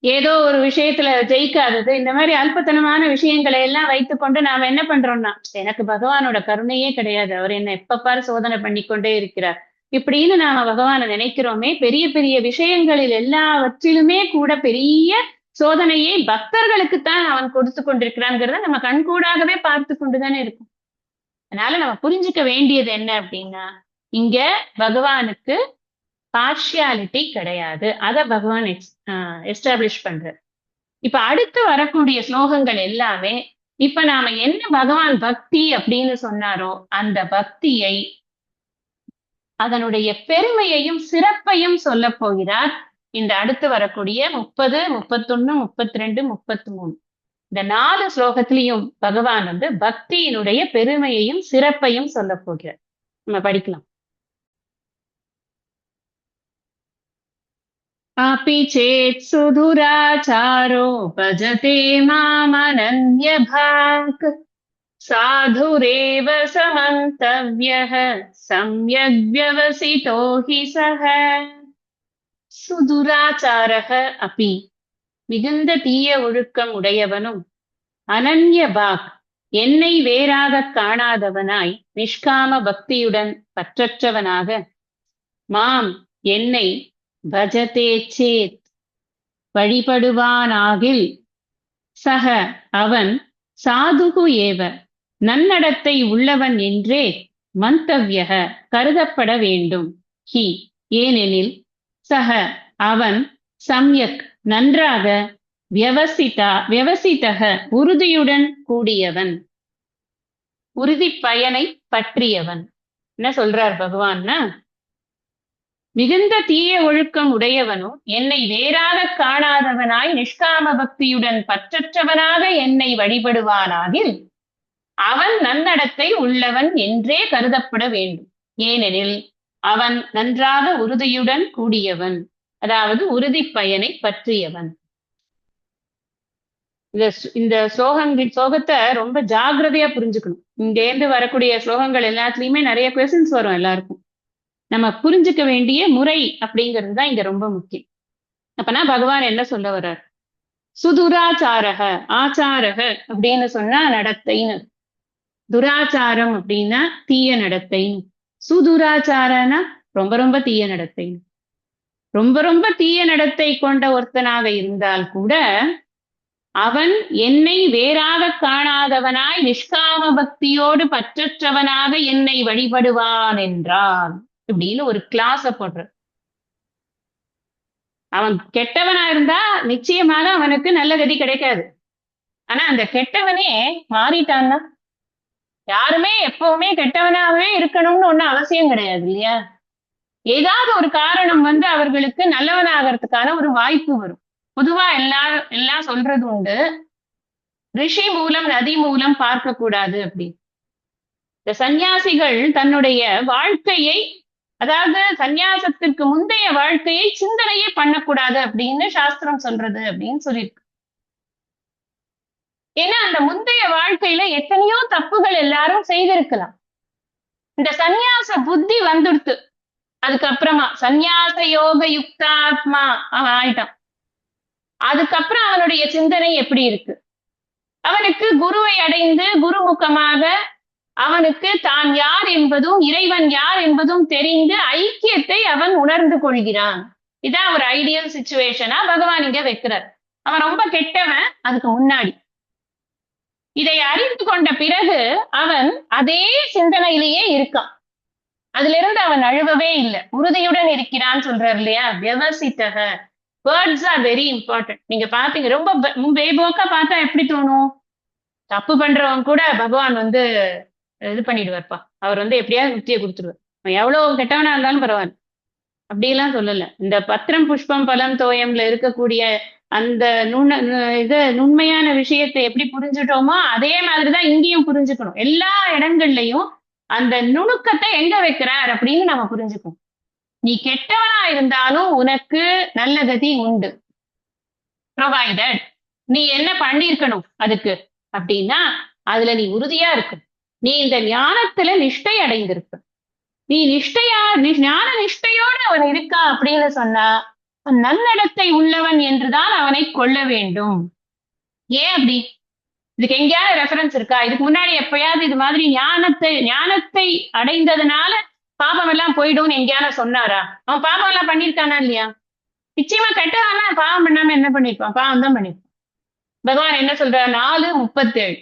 ஏதோ ஒரு விஷயத்துல ஜெயிக்காதது, இந்த மாதிரி அல்பத்தனமான விஷயங்களை எல்லாம் வைத்துக்கொண்டு நாம என்ன பண்றோம்னா, எனக்கு பகவானோட கருணையே கிடையாது, அவர் என்ன எப்ப பாரு சோதனை பண்ணிக்கொண்டே இருக்கிறார் இப்படின்னு நாம பகவானை நினைக்கிறோமே. பெரிய பெரிய விஷயங்களில் எல்லாவற்றிலுமே கூட பெரிய சோதனையை பக்தர்களுக்குத்தான் அவன் கொடுத்து கொண்டிருக்கிறான்ங்கிறத நம்ம கண்கூடாகவே பார்த்து கொண்டுதானே இருக்கும். அதனால நம்ம புரிஞ்சுக்க வேண்டியது என்ன அப்படின்னா, இங்க பகவானுக்கு பார்ஷியாலிட்டி கிடையாது. அத பகவான் எஸ்டாப்ளிஷ் பண்ற. இப்ப அடுத்து வரக்கூடிய ஸ்லோகங்கள் எல்லாமே இப்ப நாம என்ன பகவான் பக்தி அப்படின்னு சொன்னாரோ அந்த பக்தியை, அதனுடைய பெருமையையும் சிறப்பையும் சொல்ல போகிறார். இந்த அடுத்து வரக்கூடிய 30, 31, 32, 33 இந்த 4 ஸ்லோகத்திலையும் பகவான் வந்து பக்தியினுடைய பெருமையையும் சிறப்பையும் சொல்ல போகிறார். நம்ம படிக்கலாம். अपि चेत् सुदुराचारो भजते मामनन्यभाक् साधुरेव समन्तव्यः सम्यग्व्यवसितो हि सः. சுதுராச்சாரக அப்பி, மிகுந்த தீய ஒழுக்கம் உடையவனும், அனன்யபாக் என்னை வேறாக காணாதவனாய், நிஷ்காம பக்தியுடன் பற்றற்றவனாக, மாம் என்னை பஜதே சேத் வழிபடுவானாகில், சக அவன், சாதுகு ஏவ நன்னடத்தை உள்ளவன் என்றே, மந்தவ்யக கருதப்பட வேண்டும், ஹி ஏனெனில், சக அவன், சம்யக் நன்றாக, வியவசிதக உறுதியுடன் கூடியவன், உறுதி பயனை பற்றியவன். என்ன சொல்றார் பகவான்னா, மிகுந்த தீய ஒழுக்கம் உடையவனும், என்னை வேறாக காணாதவனாய், நிஷ்காம பக்தியுடன் பற்றற்றவனாக என்னை வழிபடுவானாகில், அவன் நன்னடத்தை உள்ளவன் என்றே கருதப்பட வேண்டும். ஏனெனில் அவன் நன்றாக உறுதியுடன் கூடியவன், அதாவது உறுதி பயனை பற்றியவன். இந்த ஸ்லோகத்தை ரொம்ப ஜாகிரதையா புரிஞ்சுக்கணும். இங்கேருந்து வரக்கூடிய ஸ்லோகங்கள் எல்லாத்துலயுமே நிறைய கொஸ்டின்ஸ் வரும் எல்லாருக்கும். நம்ம புரிஞ்சுக்க வேண்டிய முறை அப்படிங்கிறது தான் இங்க ரொம்ப முக்கியம். அப்பனா பகவான் என்ன சொல்ல வர்றார்? சுதுராச்சாரக, ஆச்சாரக அப்படின்னு சொன்னா நடத்தைன்னு, துராச்சாரம் அப்படின்னா தீய நடத்தைன்னு, சுதுராச்சாரனா ரொம்ப ரொம்ப தீய நடத்தைன்னு. ரொம்ப ரொம்ப தீய நடத்தை கொண்ட ஒருத்தனாக இருந்தால் கூட அவன் என்னை வேறாக காணாதவனாய் நிஷ்காம பக்தியோடு பற்றற்றவனாக என்னை வழிபடுவான் என்றான் இப்படின்னு ஒரு கிளாஸ போடுற. அவன் கெட்டவனா இருந்தா நிச்சயமாக அவனுக்கு நல்ல கதி கிடைக்காது. ஆனா அந்த கெட்டவனே மாறிட்டான்னா, யாருமே எப்பவுமே கெட்டவனாவே இருக்கணும்னு ஒண்ணும் அவசியம் கிடையாது இல்லையா? ஏதாவது ஒரு காரணம் வந்து அவர்களுக்கு நல்லவனாகிறதுக்கான ஒரு வாய்ப்பு வரும். பொதுவா எல்லாம் சொல்றது உண்டு, ரிஷி மூலம் நதி மூலம் பார்க்க கூடாது அப்படி. இந்த சந்நியாசிகள் தன்னுடைய வாழ்க்கையை, அதாவது சந்நியாசத்திற்கு முந்தைய வாழ்க்கையை சிந்தனையே பண்ணக்கூடாது அப்படின்னு சாஸ்திரம் சொல்றது அப்படின்னு சொல்லியிருக்கு. ஏன்னா அந்த முந்தைய வாழ்க்கையில எத்தனையோ தப்புகள் எல்லாரும் செய்திருக்கலாம். இந்த சந்நியாச புத்தி வந்துடுத்து, அதுக்கப்புறமா சந்நியாச யோக யுக்தாத்மா அவன் ஆயிட்டான். அதுக்கப்புறம் அவனுடைய சிந்தனை எப்படி இருக்கு? அவனுக்கு குருவை அடைந்து குருமுகமாக அவனுக்கு தான் யார் என்பதும் இறைவன் யார் என்பதும் தெரிந்து ஐக்கியத்தை அவன் உணர்ந்து கொள்கிறான். இதான் ஒரு ஐடியல் சிச்சுவேஷனா பகவான் இங்க வைக்கிறார். அவன் ரொம்ப கெட்டவன் அதுக்கு முன்னாடி. இதை அறிந்து கொண்ட பிறகு அவன் அதே சிந்தனையிலேயே இருக்கான். அதுல இருந்து அவன் அழுவவே இல்லை, உறுதியுடன் இருக்கிறான்னு சொல்றாரு இல்லையா? வியவசித்தக. Words are very important. நீங்க பாத்தீங்க, ரொம்ப பேபோக்கா பார்த்தா எப்படி தோணும்? தப்பு பண்றவன் கூட பகவான் வந்து இது பண்ணிடுவார்ப்பா, அவர் வந்து எப்படியாவது முக்தியை கொடுத்துருவார், எவ்வளவு கெட்டவனா இருந்தாலும் பரவாயில்ல அப்படிலாம் சொல்லல. இந்த பத்திரம் புஷ்பம் பலம் தோயம்ல இருக்கக்கூடிய அந்த நுண்மையான விஷயத்தை எப்படி புரிஞ்சுட்டோமோ அதே மாதிரிதான் இங்கேயும் புரிஞ்சுக்கணும். எல்லா இடங்கள்லயும் அந்த நுணுக்கத்தை எங்க வைக்கிறார் அப்படின்னு நம்ம புரிஞ்சுக்கணும். நீ கெட்டவனா இருந்தாலும் உனக்கு நல்ல கதி உண்டு, ப்ரொவைடட். நீ என்ன பண்ணிருக்கணும் அதுக்கு அப்படின்னா, அதுல நீ உறுதியா இருக்கு, நீ இந்த ஞானத்துல நிஷ்டை அடைந்திருக்க, நீ ஞான நிஷ்டையோடு அவன் இருக்கா அப்படின்னு சொன்னா நன்னடத்தை உள்ளவன் என்றுதான் அவனை கொள்ள வேண்டும். ஏன் அப்படி? இதுக்கு எங்கேயாவது ரெஃபரன்ஸ் இருக்கா? இதுக்கு முன்னாடி எப்பயாவது இது மாதிரி ஞானத்தை அடைந்ததுனால பாபம் எல்லாம் போயிடும்னு எங்கேயாவது சொன்னாரா? அவன் பாபம் எல்லாம் பண்ணிருக்கானா இல்லையா? நிச்சயமா கெட்டவனா பாவம் பண்ணாம என்ன பண்ணிருப்பான்? பாவம் தான் பண்ணிருப்பான். பகவான் என்ன சொல்றார்? 4:37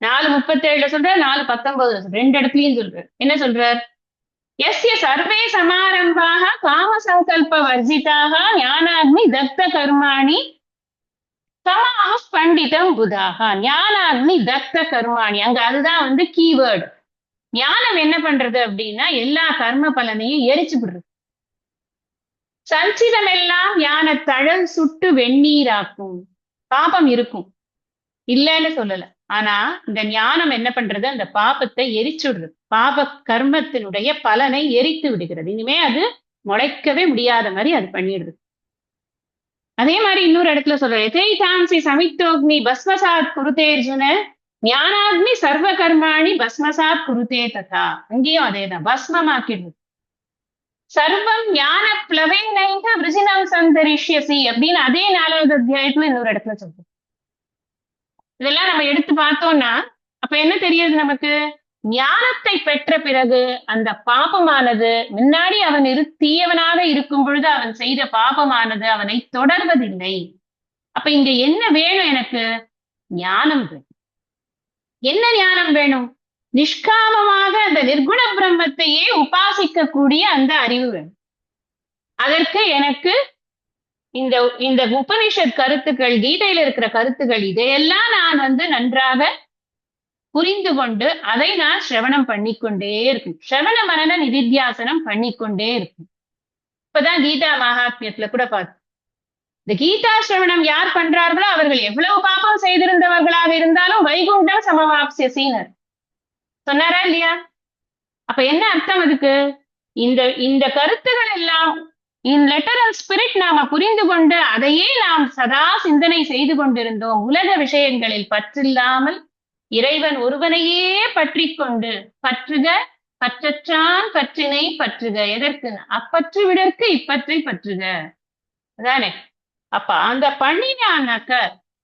4:37 சொல்றார், 4:19 ரெண்டு இடத்துலயும் சொல்றார். என்ன சொல்றார்? எஸ்ய சர்வே சமாரம்பாக காம சங்கல்ப வர்ஜிதாக ஞானாக்னி தக்த கர்மாணி சமாக பண்டிதம் புதாக. ஞானாக்னி தக்த கர்மாணி, அங்க அதுதான் வந்து கீவேர்டு. ஞானம் என்ன பண்றது அப்படின்னா எல்லா கர்ம பலனையும் எரிச்சு விடுறது. சஞ்சிதம் எல்லாம் ஞான தழல் சுட்டு வெந்நீராக்கும். பாபம் இருக்கும், இல்லைன்னு சொல்லல. ஆனா இந்த ஞானம் என்ன பண்றது? அந்த பாபத்தை எரிச்சுடுறது, பாப கர்மத்தினுடைய பலனை எரித்து விடுகிறது. இனிமே அது முளைக்கவே முடியாத மாதிரி அது பண்ணிடுது. அதே மாதிரி இன்னொரு இடத்துல சொல்ற, எதைதாம்சி சமித்தோக்னி பஸ்மசாத் குருதேர்ஜுன ஞானாக்னி சர்வ கர்மாணி பஸ்மசாத் குருதே ததா. அங்கேயும் அதேதான், பஸ்மமாக்கிடுது. சர்வம் ஞான பிளவேனைக விருஜினம் சந்தரிஷ்யசி அப்படின்னு அதே 4வது அத்தியாயத்துல இன்னொரு இடத்துல சொல்றோம். இதெல்லாம் நம்ம எடுத்து பார்த்தோம்னா அப்ப என்ன தெரியுது நமக்கு? ஞானத்தை பெற்ற பிறகு அந்த பாபமானது, முன்னாடி அவன் தீயவனாக இருக்கும் பொழுது அவன் செய்த பாபமானது அவனை தொடர்வதில்லை. அப்ப இங்க என்ன வேணும்? எனக்கு ஞானம் வேணும். என்ன ஞானம் வேணும்? நிஷ்காமமாக அந்த நிர்குண பிரம்மத்தையே உபாசிக்க கூடிய அந்த அறிவு வேணும். அதற்கு எனக்கு இந்த இந்த உபனிஷத் கருத்துக்கள், கீதையில இருக்கிற கருத்துக்கள், இதையெல்லாம் நான் வந்து நன்றாக புரிந்து கொண்டு அதை நான் சிரவணம் பண்ணிக்கொண்டே இருக்கும். சிரவண மனன நிதித்தியாசனம் பண்ணிக்கொண்டே இருக்கும். இப்பதான் கீதா மகாத்மியத்துல கூட பார்த்து, இந்த கீதா சிரவணம் யார் பண்றார்களோ அவர்கள் எவ்வளவு பாபம் செய்திருந்தவர்களாக இருந்தாலும் வைகுண்டம் சமவாப்சியசினர், சொன்னாரா இல்லையா? அப்ப என்ன அர்த்தம் அதுக்கு? இந்த இந்த கருத்துகள் எல்லாம் இன் லெட்டரல் ஸ்பிரிட் நாம புரிந்து கொண்டு அதையே நாம் சதா சிந்தனை செய்து கொண்டிருந்தோம். உலக விஷயங்களில் பற்றில்லாமல் இறைவன் ஒருவனையே பற்றி கொண்டு பற்றுக, பற்றற்றான் பற்றினை பற்றுக. எதற்கு? அப்பற்று விடற்கு இப்பற்றை பற்றுக. அதானே? அப்ப அந்த பண்ணினானாக்க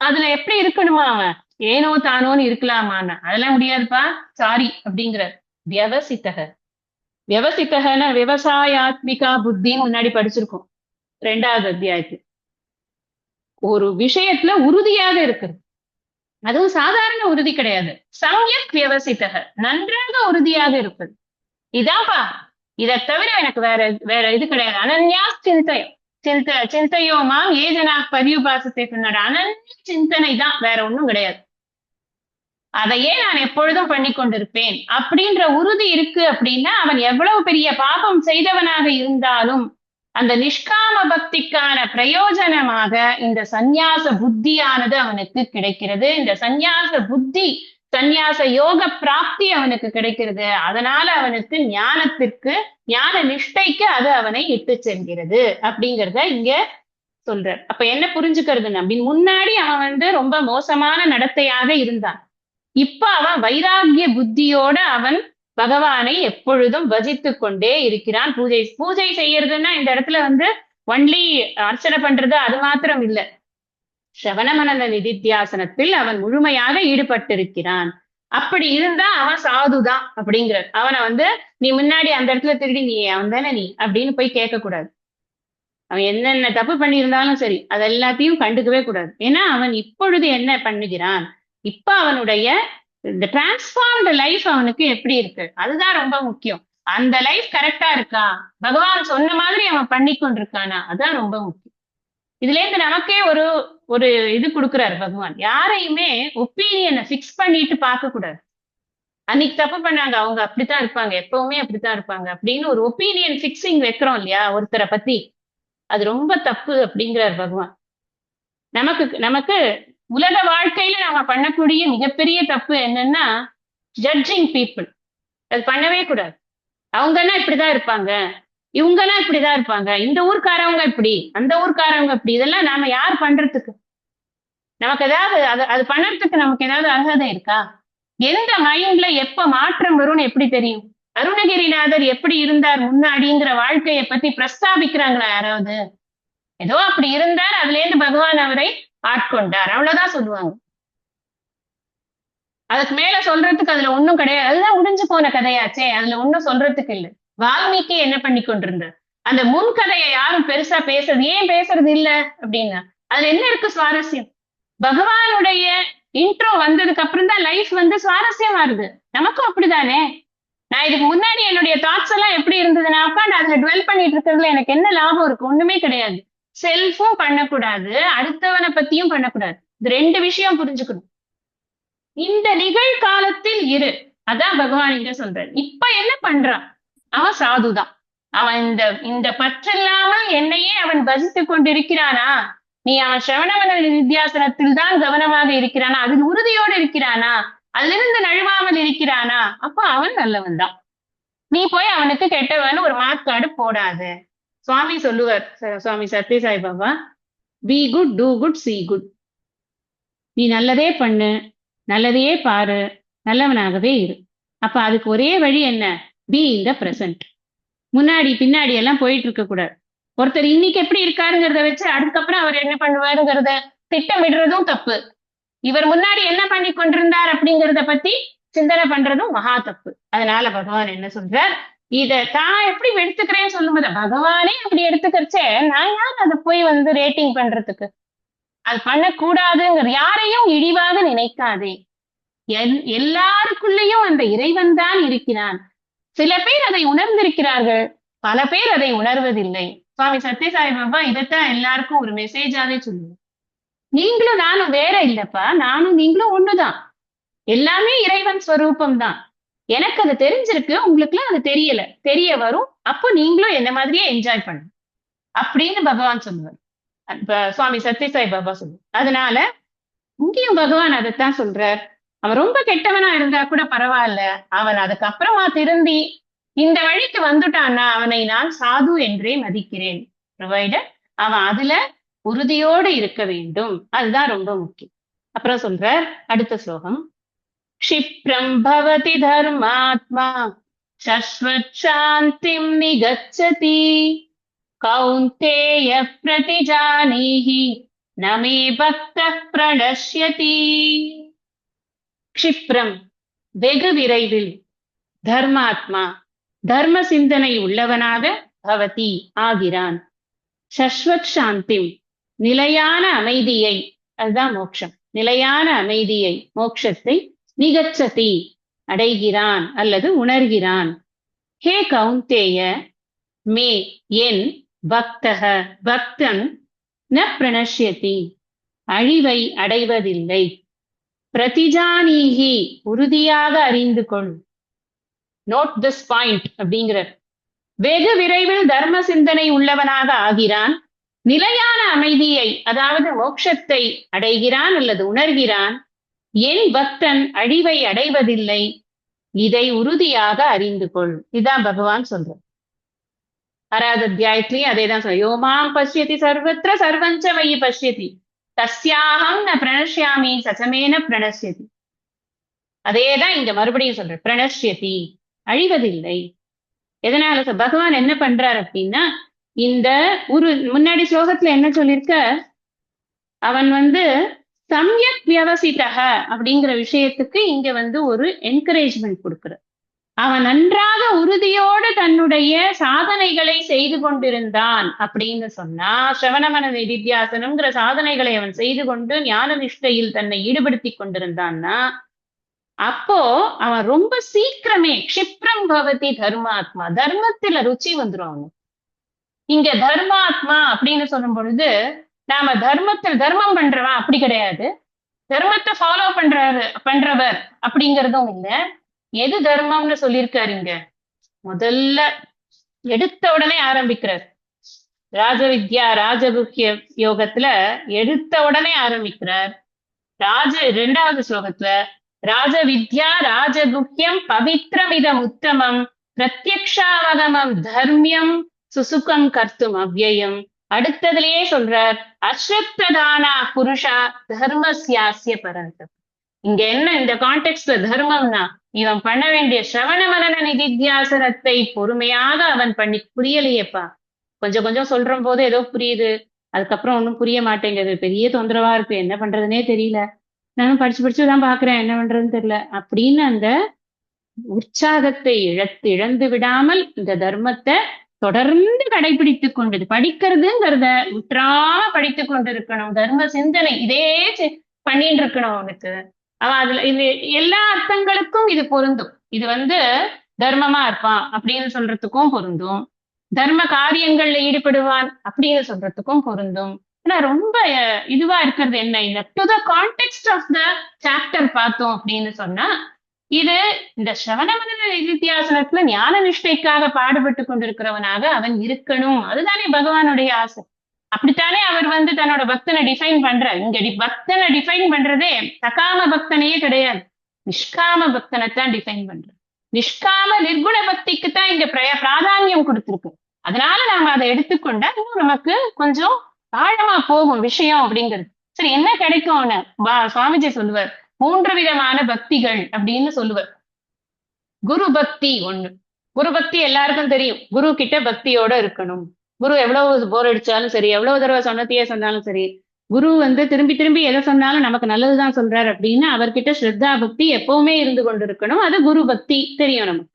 அதுல எப்படி இருக்கணுமா அவன்? ஏனோ தானோன்னு இருக்கலாமான்னு அதெல்லாம் முடியாதுப்பா, சாரி அப்படிங்கிற. வியவசித்தக. விவசித்தகன விவசாயாத்மிகா புத்தின்னு முன்னாடி படிச்சிருக்கோம் 2வது அத்தியாயத்தில். ஒரு விஷயத்துல உறுதியாக இருக்குது. அதுவும் சாதாரண உறுதி கிடையாது. சம்யக் வியவசித்தக, நன்றாக உறுதியாக இருப்பது. இதான்ப்பா, இதை தவிர எனக்கு வேற வேற இது கிடையாது. அனன்யா சிந்தையம் சிந்தையோமா ஏஜனா பரியுபாசத்தை சொன்னாரு. அனன்ய சிந்தனை தான், வேற ஒண்ணும் கிடையாது. அதையே நான் எப்பொழுதும் பண்ணி கொண்டிருப்பேன் அப்படின்ற உறுதி இருக்கு. அப்படின்னா அவன் எவ்வளவு பெரிய பாபம் செய்தவனாக இருந்தாலும் அந்த நிஷ்காம பக்திக்கான பிரயோஜனமாக இந்த சந்நியாச புத்தியானது அவனுக்கு கிடைக்கிறது. இந்த சந்நியாச புத்தி, சந்நியாச யோக பிராப்தி அவனுக்கு கிடைக்கிறது. அதனால அவனுக்கு ஞானத்திற்கு, ஞான நிஷ்டைக்கு அது அவனை இட்டு செல்கிறது அப்படிங்கிறத இங்க சொல்றார். அப்ப என்ன புரிஞ்சுக்கிறதுன்னு, அப்படின்னு முன்னாடி அவன் ரொம்ப மோசமான நடத்தையாக இருந்தான். இப்ப அவன் வைராகிய புத்தியோட அவன் பகவானை எப்பொழுதும் பஜித்து கொண்டே இருக்கிறான். பூஜை செய்யறதுன்னா இந்த இடத்துல ஒன்லி அர்ச்சனை பண்றது அது மாத்திரம் இல்ல. ஸ்ரவணமனன நிதித்தியாசனத்தில் அவன் முழுமையாக ஈடுபட்டிருக்கிறான். அப்படி இருந்தா அவன் சாதுதான் அப்படிங்கிற. அவனை நீ முன்னாடி அந்த இடத்துல திருடி நீ அவன் தானே நீ அப்படின்னு போய் கேட்க கூடாது. அவன் என்னென்ன தப்பு பண்ணியிருந்தாலும் சரி, அது எல்லாத்தையும் கண்டுக்கவே கூடாது. ஏன்னா அவன் இப்பொழுது என்ன பண்ணுகிறான், இப்ப அவனுடைய இந்த டிரான்ஸ்ஃபார்ம்டு லைஃப் அவனுக்கு எப்படி இருக்கு, அதுதான் ரொம்ப முக்கியம். அந்த லைஃப் கரெக்டா இருக்கா, பகவான் சொன்ன மாதிரி அவன் பண்ணி கொண்டிருக்கானா, அதான் ரொம்ப முக்கியம். இதுல இருந்து நமக்கே ஒரு ஒரு இது கொடுக்குறாரு பகவான். யாரையுமே ஒப்பீனியனை பிக்ஸ் பண்ணிட்டு பார்க்க கூடாது. அன்னைக்கு தப்பு பண்ணாங்க, அவங்க அப்படித்தான் இருப்பாங்க, எப்பவுமே அப்படித்தான் இருப்பாங்க அப்படின்னு ஒரு ஒப்பீனியன் பிக்சிங் வைக்கிறோம் இல்லையா ஒருத்தரை பத்தி, அது ரொம்ப தப்பு அப்படிங்கிறார் பகவான். நமக்கு நமக்கு உலக வாழ்க்கையில நம்ம பண்ணக்கூடிய மிகப்பெரிய தப்பு என்னன்னா ஜட்ஜிங் பீப்புள். அது பண்ணவே கூடாது. அவங்கன்னா இப்படிதான் இருப்பாங்க, இவங்கன்னா இப்படிதான் இருப்பாங்க, இந்த ஊர்க்காரவங்க இப்படி, அந்த ஊர்க்காரவங்க இப்படி, இதெல்லாம் நாம யார் பண்றதுக்கு? நமக்கு ஏதாவது அது பண்றதுக்கு நமக்கு ஏதாவது அர்ஹதை இருக்கா? எந்த மைண்ட்ல எப்ப மாற்றம் வரும்னு எப்படி தெரியும்? அருணகிரிநாதர் எப்படி இருந்தார் முன்னாடிங்கிற வாழ்க்கையை பத்தி பிரஸ்தாபிக்கிறாங்களா யாராவது? ஏதோ அப்படி இருந்தார், அதுல இருந்து பகவான் அவரை ஆட்கொண்டார், அவ்வளவுதான் சொல்லுவாங்க. அதுக்கு மேல சொல்றதுக்கு அதுல ஒண்ணும் கிடையாது. அதுதான் முடிஞ்சு போன கதையாச்சே, அதுல ஒண்ணும் சொல்றதுக்கு இல்லை. வால்மீகி என்ன பண்ணி கொண்டிருந்தார்? அந்த முன் கதையை யாரும் பெருசா பேசுறது, ஏன் பேசுறது இல்ல அப்படின்னா அதுல என்ன இருக்கு சுவாரஸ்யம்? பகவானுடைய இன்ட்ரோ வந்ததுக்கு அப்புறம் தான் லைஃப் சுவாரஸ்யமா இருக்கு. நமக்கும் அப்படிதானே? நான் இதுக்கு முன்னாடி என்னுடைய தாட்ஸ் எல்லாம் எப்படி இருந்ததுன்னா உட்காந்து அதுல டுவெல் பண்ணிட்டு இருக்கிறதுல எனக்கு என்ன லாபம் இருக்கு? ஒண்ணுமே கிடையாது. செல்ஃபும் பண்ணக்கூடாது, அடுத்தவனை பத்தியும் பண்ணக்கூடாது. இது 2 விஷயம் புரிஞ்சுக்கணும். இந்த நிகழ்காலத்தில் இரு, அதான் பகவான் இங்க சொல்றாரு. இப்ப என்ன பண்றான்? அவன் சாதுதான். அவன் இந்த இந்த பற்றில்லாமல் என்னையே அவன் பஜித்துக் கொண்டிருக்கிறானா? நீ அவன் சிரவணமன நித்தியாசனத்தில் தான் கவனமாக இருக்கிறானா? அதில் உறுதியோடு இருக்கிறானா? அதிலிருந்து நழுவாமல் இருக்கிறானா? அப்ப அவன் நல்லவன் தான். நீ போய் அவனுக்கு கெட்டவன் ஒரு மார்க் கார்டு போடாது. சுவாமி சொல்லுவார், Swami Sathya Sai Baba, be good, do good, see good. நீ நல்லதே பண்ணு, நல்லதையே பாரு, நல்லவனாகவே இரு. அப்ப அதுக்கு ஒரே வழி என்ன? Be in the present. முன்னாடி பின்னாடி எல்லாம் போயிட்டு இருக்க கூடாது. ஒருத்தர் இன்னைக்கு எப்படி இருக்காருங்கிறத வச்சு அதுக்கப்புறம் அவர் என்ன பண்ணுவாருங்கிறத திட்டமிடுறதும் தப்பு. இவர் முன்னாடி என்ன பண்ணி கொண்டிருந்தார் அப்படிங்கிறத பத்தி சிந்தனை பண்றதும் மகா தப்பு. அதனால பகவான் என்ன சொல்றார், இத தான் எப்படி எடுத்துக்கிறேன்னு சொல்லும்போது பகவானே அப்படி எடுத்துக்கிறச்சே நான் யார் அதை போய் ரேட்டிங் பண்றதுக்கு? அது பண்ணக்கூடாதுங்கிற. யாரையும் இழிவாக நினைக்காதே. எல்லாருக்குள்ளேயும் அந்த இறைவன் தான் இருக்கிறான். சில பேர் அதை உணர்ந்திருக்கிறார்கள், பல பேர் அதை உணர்வதில்லை. சுவாமி சத்யசாய் பாபா இதைத்தான் எல்லாருக்கும் ஒரு மெசேஜாவே சொல்லுவோம். நீங்களும் நானும் வேற இல்லப்பா, நானும் நீங்களும் ஒண்ணுதான். எல்லாமே இறைவன் ஸ்வரூபம் தான். எனக்கு அது தெரிஞ்சிருக்கு, உங்களுக்குலாம் அது தெரியல, தெரிய வரும். அப்போ நீங்களும் என்ன மாதிரியே என்ஜாய் பண்ணுங்க அப்படின்னு பகவான் சொல்லுவார். சுவாமி சத்யசாய் பாபா சொல்லுவார். அதனால இங்கேயும் பகவான் அதைத்தான் சொல்றார். அவன் ரொம்ப கெட்டவனா இருந்தா கூட பரவாயில்ல, அவன் அதுக்கப்புறமா திருந்தி இந்த வழிக்கு வந்துட்டான்னா அவனை நான் சாது என்றே மதிக்கிறேன். ப்ரொவைடட் அவன் அதுல உறுதியோடு இருக்க வேண்டும். அதுதான் ரொம்ப முக்கியம். அப்புறம் சொல்றார் அடுத்த ஸ்லோகம். क्षिप्रं भवति धर्मात्मा शश्वत् शान्तिं निगच्छति कौन्तेय प्रतिजानीहि न मे भक्तः प्रणश्यति. क्षिप्रं வெகு விரைவில், தர்மாத்மா தர்ம சிந்தனை உள்ளவனாக, பவதி ஆகிறான், சஸ்வத் சாந்தி நிலையான அமைதியை, அதுதான் மோட்சம், நிலையான அமைதியை மோட்சத்தை, நிகச்சதி அடைகிறான் அல்லது உணர்கிறான். ஹே கௌந்தேய, மே என், பக்தக பக்தன், ந பிரணஷ்யதி அழிவை அடைவதில்லை, பிரதிஜானீஹி உறுதியாக அறிந்து கொள். நோட் திஸ் பாயிண்ட் அப்படிங்கிற, வெகு விரைவில் தர்ம சிந்தனை உள்ளவனாக ஆகிறான், நிலையான அமைதியை அதாவது மோட்சத்தை அடைகிறான் அல்லது உணர்கிறான், என் பக்தன் அழிவை அடைவதில்லை, இதை உறுதியாக அறிந்து கொள். இதான் பகவான் சொல்ற. 6வது அத்தியாயத்திலையும் அதேதான் சொல்ற. யோமாம் பஷ்யதி சர்வத்திர சர்வஞ்ச மயி பஷ்யதி தஸ்யாஹம் ந பிரணஷ்யாமி சசமேன பிரணஷ்யதி. அதேதான் இங்க மறுபடியும் சொல்ற, பிரணஷ்யதி அழிவதில்லை. எதனால பகவான் என்ன பண்றார் அப்படின்னா, இந்த ஒரு முன்னாடி ஸ்லோகத்துல என்ன சொல்லியிருக்க, அவன் சம்யக் வியவசிதக அப்படிங்கிற விஷயத்துக்கு இங்க ஒரு என்கரேஜ்மெண்ட் கொடுக்கிற. அவன் நன்றாக உறுதியோடு தன்னுடைய சாதனைகளை செய்து கொண்டிருந்தான் அப்படின்னு சொன்னா, சிரவணமன நிதித்தியாசனம்ங்கிற சாதனைகளை அவன் செய்து கொண்டு ஞான நிஷ்டையில் தன்னை ஈடுபடுத்தி கொண்டிருந்தான்னா, அப்போ அவன் ரொம்ப சீக்கிரமே க்ஷிப்ரம் பவதி தர்மாத்மா, தர்மத்துல ருச்சி வந்துடும் அவனுக்கு. இங்க தர்மாத்மா அப்படின்னு சொல்லும் பொழுது நாம தர்மத்தில் தர்மம் பண்றவன் அப்படி கிடையாது, தர்மத்தை ஃபாலோ பண்றவர் அப்படிங்கறதும் இல்ல. எது தர்மம்னு சொல்லியிருக்காரு இங்க, முதல்ல எடுத்த உடனே ஆரம்பிக்கிறார். ராஜவித்யா ராஜகுஹ்ய யோகத்துல எடுத்த உடனே ஆரம்பிக்கிறார். 2வது ஸ்லோகத்துல ராஜவித்யா ராஜகுஹ்யம் பவித்ரமிதம் உத்தமம் பிரத்யக்ஷாவகமம் தர்மியம் சுசுகம் கர்த்தும் அவ்யயம். அடுத்ததுலயே சொல்றார், அஸ்ரத்ததானா புருஷா தர்மஸ்யாஸ்ய பரந்தம். இங்க என்ன இந்த கான்டெக்ட்ல தர்மம்னா, இவன் பண்ண வேண்டிய சிரவண மனன நிதித்தியாசனத்தை பொறுமையாக அவன் பண்ணி, புரியலையேப்பா, கொஞ்சம் கொஞ்சம் சொல்ற போது ஏதோ புரியுது, அதுக்கப்புறம் ஒன்றும் புரிய மாட்டேங்குது, பெரிய தொந்தரவா இருக்கு, என்ன பண்றதுனே தெரியல, நானும் படிச்சுதான் பாக்குறேன், என்ன பண்றதுன்னு தெரியல அப்படின்னு அந்த உற்சாகத்தை இழந்து விடாமல் இந்த தர்மத்தை தொடர்ந்து கடைபிடித்துக் கொண்டது. படிக்கிறதுங்கிறத முற்றாம படித்துக் கொண்டிருக்கணும். தர்ம சிந்தனை இதே பண்ணிட்டு இருக்கணும் அவனுக்கு. அவன் அதுல இது எல்லா அர்த்தங்களுக்கும் இது பொருந்தும். இது தர்மமா இருப்பான் அப்படின்னு சொல்றதுக்கும் பொருந்தும், தர்ம காரியங்கள்ல ஈடுபடுவான் அப்படின்னு சொல்றதுக்கும் பொருந்தும். ஆனா ரொம்ப இதுவா இருக்கிறது என்ன, இந்த to the context of the chapter பார்த்தோம் அப்படின்னு சொன்னா, இது இந்த சிரவண மனன நிதித்தியாசனத்துல ஞான நிஷ்டைக்காக பாடுபட்டு கொண்டிருக்கிறவனாக அவன் இருக்கணும். அதுதானே பகவானுடைய ஆசை. அப்படித்தானே அவர் தன்னோட பக்தனை டிஃபைன் பண்றார். இங்க பக்தனை டிஃபைன் பண்றதே சகாம பக்தனையே கிடையாது, நிஷ்காம பக்தனைத்தான் டிஃபைன் பண்ற. நிஷ்காம நிர்குண பக்திக்கு தான் இங்க பிராதானியம் கொடுத்திருக்கு. அதனால நாம அதை எடுத்துக்கொண்டா இன்னும் நமக்கு கொஞ்சம் ஆழமா போகும் விஷயம் அப்படிங்கிறது. சரி, என்ன கிடைக்கும் சுவாமிஜி சொல்லுவார், 3 விதமான பக்திகள் அப்படின்னு சொல்லுவார். குரு பக்தி ஒண்ணு. குரு பக்தி எல்லாருக்கும் தெரியும், குரு கிட்ட பக்தியோட இருக்கணும். குரு எவ்வளவு போர் அடிச்சாலும் சரி, எவ்வளவு தடவை சொன்னதையே சொன்னாலும் சரி, குரு திரும்பி திரும்பி எதை சொன்னாலும் நமக்கு நல்லதுதான் சொல்றாரு அப்படின்னு அவர்கிட்ட ஸ்ரத்தா பக்தி எப்பவுமே இருந்து கொண்டு இருக்கணும். அது குரு பக்தி தெரியும் நமக்கு.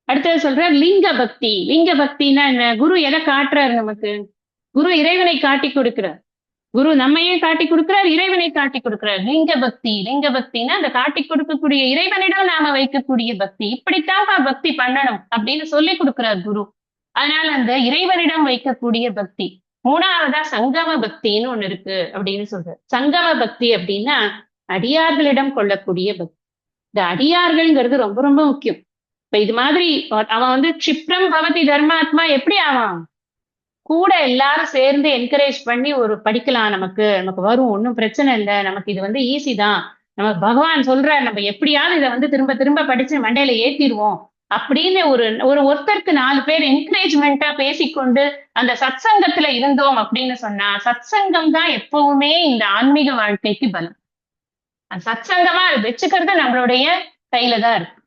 அடுத்தது சொல்றார் லிங்க பக்தி. லிங்க பக்தின்னா என்ன, குரு எதை காட்டுறாரு நமக்கு, குரு இறைவனை காட்டி கொடுக்கிறார். குரு நம்மையே காட்டி கொடுக்கிறார், இறைவனை காட்டி கொடுக்கிறார். லிங்க பக்தி. லிங்க பக்தினா அந்த காட்டி கொடுக்கக்கூடிய இறைவனிடம் நாம வைக்கக்கூடிய பக்தி. இப்படித்தான் பக்தி பண்ணணும் அப்படின்னு சொல்லி கொடுக்கிறார் குரு. அதனால அந்த இறைவனிடம் வைக்கக்கூடிய பக்தி. 3வதா சங்கம பக்தின்னு ஒண்ணு இருக்கு அப்படின்னு சொல்ற. சங்கம பக்தி அப்படின்னா அடியார்களிடம் கொள்ளக்கூடிய பக்தி. இந்த அடியார்கள்ங்கிறது ரொம்ப ரொம்ப முக்கியம். இப்ப இது மாதிரி அவன் க்ஷிப்ரம் பவதி தர்மாத்மா எப்படி ஆவான், கூட எல்லாரும் சேர்ந்து என்கரேஜ் பண்ணி படிக்கலாம், நமக்கு வரும், ஒன்றும் பிரச்சனை இல்லை, நமக்கு இது ஈஸி தான் நம்ம பகவான் சொல்றார் நம்ம எப்படியாவது இதை வந்து திரும்ப திரும்ப படிச்சு மண்டையில ஏத்திடுவோம் அப்படின்னு ஒருத்தருக்கு 4 பேர் என்கரேஜ்மெண்டா பேசிக்கொண்டு அந்த சத்சங்கத்துல இருந்தோம் அப்படின்னு சொன்னா சத்சங்கம் தான் எப்பவுமே இந்த ஆன்மீக வாழ்க்கைக்கு பலம். அந்த சத்சங்கமா வச்சுக்கிறது நம்மளுடைய கையில தான் இருக்கு.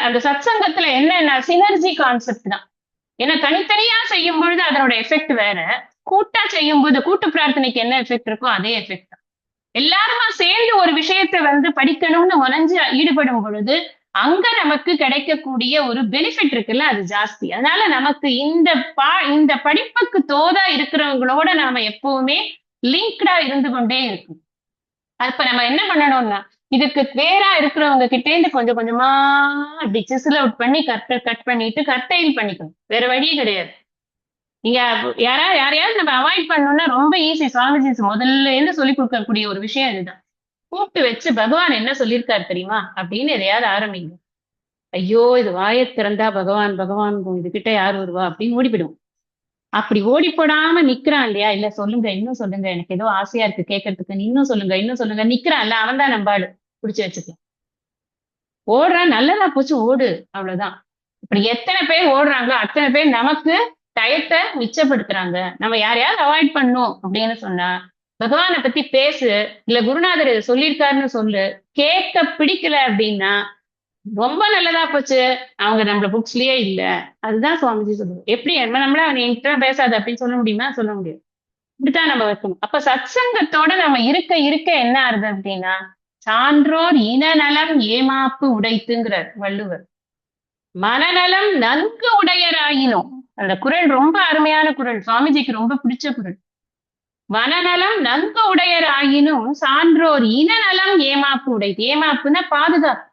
அந்த சத்சங்கத்துல என்னன்னா சினர்ஜி கான்செப்ட் தான். ஏன்னா தனித்தனியா செய்யும் பொழுது அதனோட எஃபெக்ட் வேற, கூட்டா செய்யும் போது கூட்டு பிரார்த்தனைக்கு என்ன எஃபெக்ட் இருக்கோ அதே எஃபெக்ட் தான். எல்லாருமா சேர்ந்து ஒரு விஷயத்தை வந்து படிக்கணும்னு முனைஞ்சு ஈடுபடும் பொழுது அங்க நமக்கு கிடைக்கக்கூடிய ஒரு பெனிஃபிட் இருக்குல்ல, அது ஜாஸ்தி. அதனால நமக்கு இந்த படிப்புக்கு தோதா இருக்கிறவங்களோட நாம எப்பவுமே லிங்க்டா இருந்து கொண்டே இருக்கும். அப்ப நம்ம என்ன பண்ணணும்னா இதுக்கு வேறா இருக்கிறவங்க கிட்டே இருந்து கொஞ்சம் கொஞ்சமா அப்படி சிசில் அவுட் பண்ணி கட் பண்ணிட்டு கட்டையில் பண்ணிக்கணும். வேற வழியே கிடையாது. நீங்க யாரையாவது நம்ம அவாய்ட் பண்ணணும்னா ரொம்ப ஈஸி. சுவாமிஜி முதல்ல இருந்து சொல்லி கொடுக்கக்கூடிய ஒரு விஷயம் இதுதான். கூப்பிட்டு வச்சு பகவான் என்ன சொல்லியிருக்காரு தெரியுமா அப்படின்னு எதையாவது ஆரம்பிங்க. ஐயோ இது வாயை திறந்தா பகவான் பகவான் இதுகிட்ட யார் வருவா அப்படின்னு ஓடிப்பிடும். அப்படி ஓடி போடாம நிக்கிறான் இல்லையா, இல்ல சொல்லுங்க இன்னும் சொல்லுங்க எனக்கு ஏதோ ஆசையா இருக்கு கேட்கறதுக்கு, இன்னும் சொல்லுங்க நிக்கிறான் இல்ல, அவன் தான் நம்பாடு புடிச்சு வச்சுக்கலாம். ஓடுறான், நல்லதா போச்சு ஓடு, அவ்வளவுதான். இப்படி எத்தனை பேர் ஓடுறாங்களோ அத்தனை பேர் நமக்கு டயத்தை மிச்சப்படுத்துறாங்க. நம்ம யாரையாவது அவாய்ட் பண்ணும் அப்படின்னு சொன்னா பகவானை பத்தி பேசு, இல்ல குருநாதர் இதை சொல்லியிருக்காருன்னு சொல்லு. கேட்க பிடிக்கல அப்படின்னா ரொம்ப நல்லதா போச்சு, அவங்க நம்மள புக்ஸ்லயே இல்ல. அதுதான் சுவாமிஜி சொல்லுவோம். எப்படி நம்மள அவன் என்கிட்ட பேசாது அப்படின்னு சொல்ல முடியுமா? சொல்ல முடியும். இப்படித்தான் நம்ம வைக்கணும். அப்ப சத்சங்கத்தோட நம்ம இருக்க இருக்க என்ன ஆறுது அப்படின்னா சான்றோர் இனநலம் ஏமாப்பு உடைத்துங்கிறார் வள்ளுவர். மனநலம் நன்கு உடையராயினும், அந்த குறள் ரொம்ப அருமையான குறள், சுவாமிஜிக்கு ரொம்ப பிடிச்ச குறள். மனநலம் நன்கு உடையராயினும் சான்றோர் இனநலம் ஏமாப்பு உடைத்து. ஏமாப்புன்னா பாதுகாப்பு.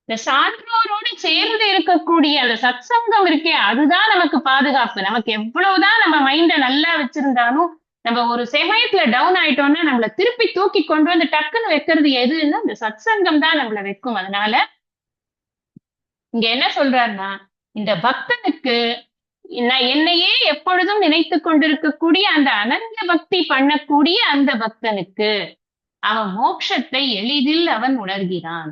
இந்த சான்றோரோடு சேர்ந்து இருக்கக்கூடிய அந்த சத்சங்கம் இருக்கே அதுதான் நமக்கு பாதுகாப்பு. நமக்கு எவ்வளவுதான் நம்ம மைண்ட நல்லா வச்சிருந்தாலும் நம்ம ஒரு சமயத்துல டவுன் ஆயிட்டோம்னா நம்மளை திருப்பி தூக்கி கொண்டு வந்து டக்குன்னு வைக்கிறது எதுன்னா இந்த சத்சங்கம் தான் நம்மளை வைக்கும். அதனால இங்க என்ன சொல்றாருன்னா இந்த பக்தனுக்கு என்னையே எப்பொழுதும் நினைத்து கொண்டிருக்கக்கூடிய அந்த அனந்த பக்தி பண்ணக்கூடிய அந்த பக்தனுக்கு அவன் மோட்சத்தை எளிதில் அவன் உணர்கிறான்.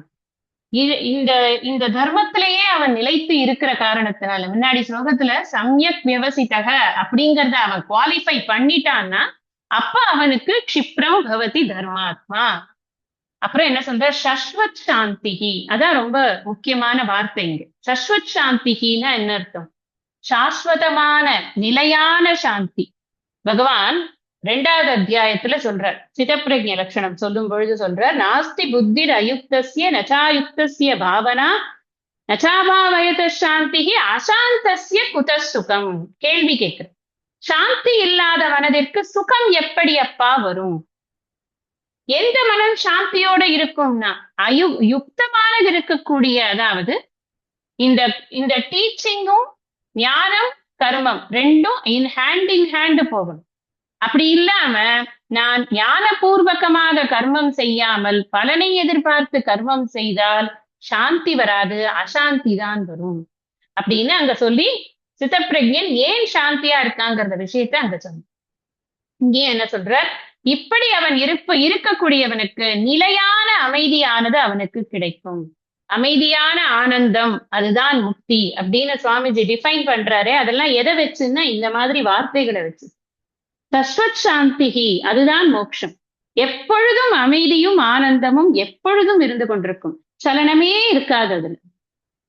இந்த இந்த தர்மத்திலேயே அவன் நிலைத்து இருக்கிற காரணத்தினால முன்னாடி ஸ்லோகத்துல சம்யக் வியவசிதக அப்படிங்கறத அவன் குவாலிஃபை பண்ணிட்டான்னா அப்ப அவனுக்கு க்ஷிப்ரம் பவதி தர்மாத்மா. அப்புறம் என்ன சொல்ற, சஸ்வத் சாந்திகி. அதான் ரொம்ப முக்கியமான வார்த்தை இங்க. சஸ்வத் சாந்திகின்னா என்ன அர்த்தம்? சாஸ்வதமான நிலையான சாந்தி. பகவான் 2வது அத்தியாயத்துல சொல்றார், சிதப்பிரஜ்ஞ லட்சணம் சொல்லும் பொழுது சொல்றார், நாஸ்தி புத்திர் அயுக்தஸ்ய நச்சாயுக்தஸ்ய பாவனா நச்சாபாவயத சாந்திகி அசாந்தஸ்ய குத சுகம். கேள்வி கேட்கிற, சாந்தி இல்லாத மனதிற்கு சுகம் எப்படி அப்பா வரும்? எந்த மனம் சாந்தியோட இருக்கும்னா யுக்தமானது இருக்கக்கூடிய, அதாவது இந்த இந்த டீச்சிங்கும் ஞானம் கர்மம் ரெண்டும் ஹேண்ட் இன் ஹேண்ட் போகணும். அப்படி இல்லாம நான் ஞானபூர்வகமாக கர்மம் செய்யாமல் பலனை எதிர்பார்த்து கர்மம் செய்தால் சாந்தி வராது, அசாந்தி தான் வரும் அப்படின்னு அங்க சொல்லி சித்தப்பிரஜன் ஏன் சாந்தியா இருக்காங்கிறத விஷயத்த அங்க சொன்ன. இங்கே என்ன சொல்ற, இப்படி அவன் இருக்கக்கூடியவனுக்கு நிலையான அமைதியானது அவனுக்கு கிடைக்கும். அமைதியான ஆனந்தம் அதுதான் முக்தி அப்படின்னு சுவாமிஜி டிஃபைன் பண்றாரு. அதெல்லாம் எதை வச்சுன்னா இந்த மாதிரி வார்த்தைகளை வச்சு. சஸ்வத் சாந்திகி அதுதான் மோட்சம். எப்பொழுதும் அமைதியும் ஆனந்தமும் எப்பொழுதும் இருந்து கொண்டிருக்கும், சலனமே இருக்காது அதுல.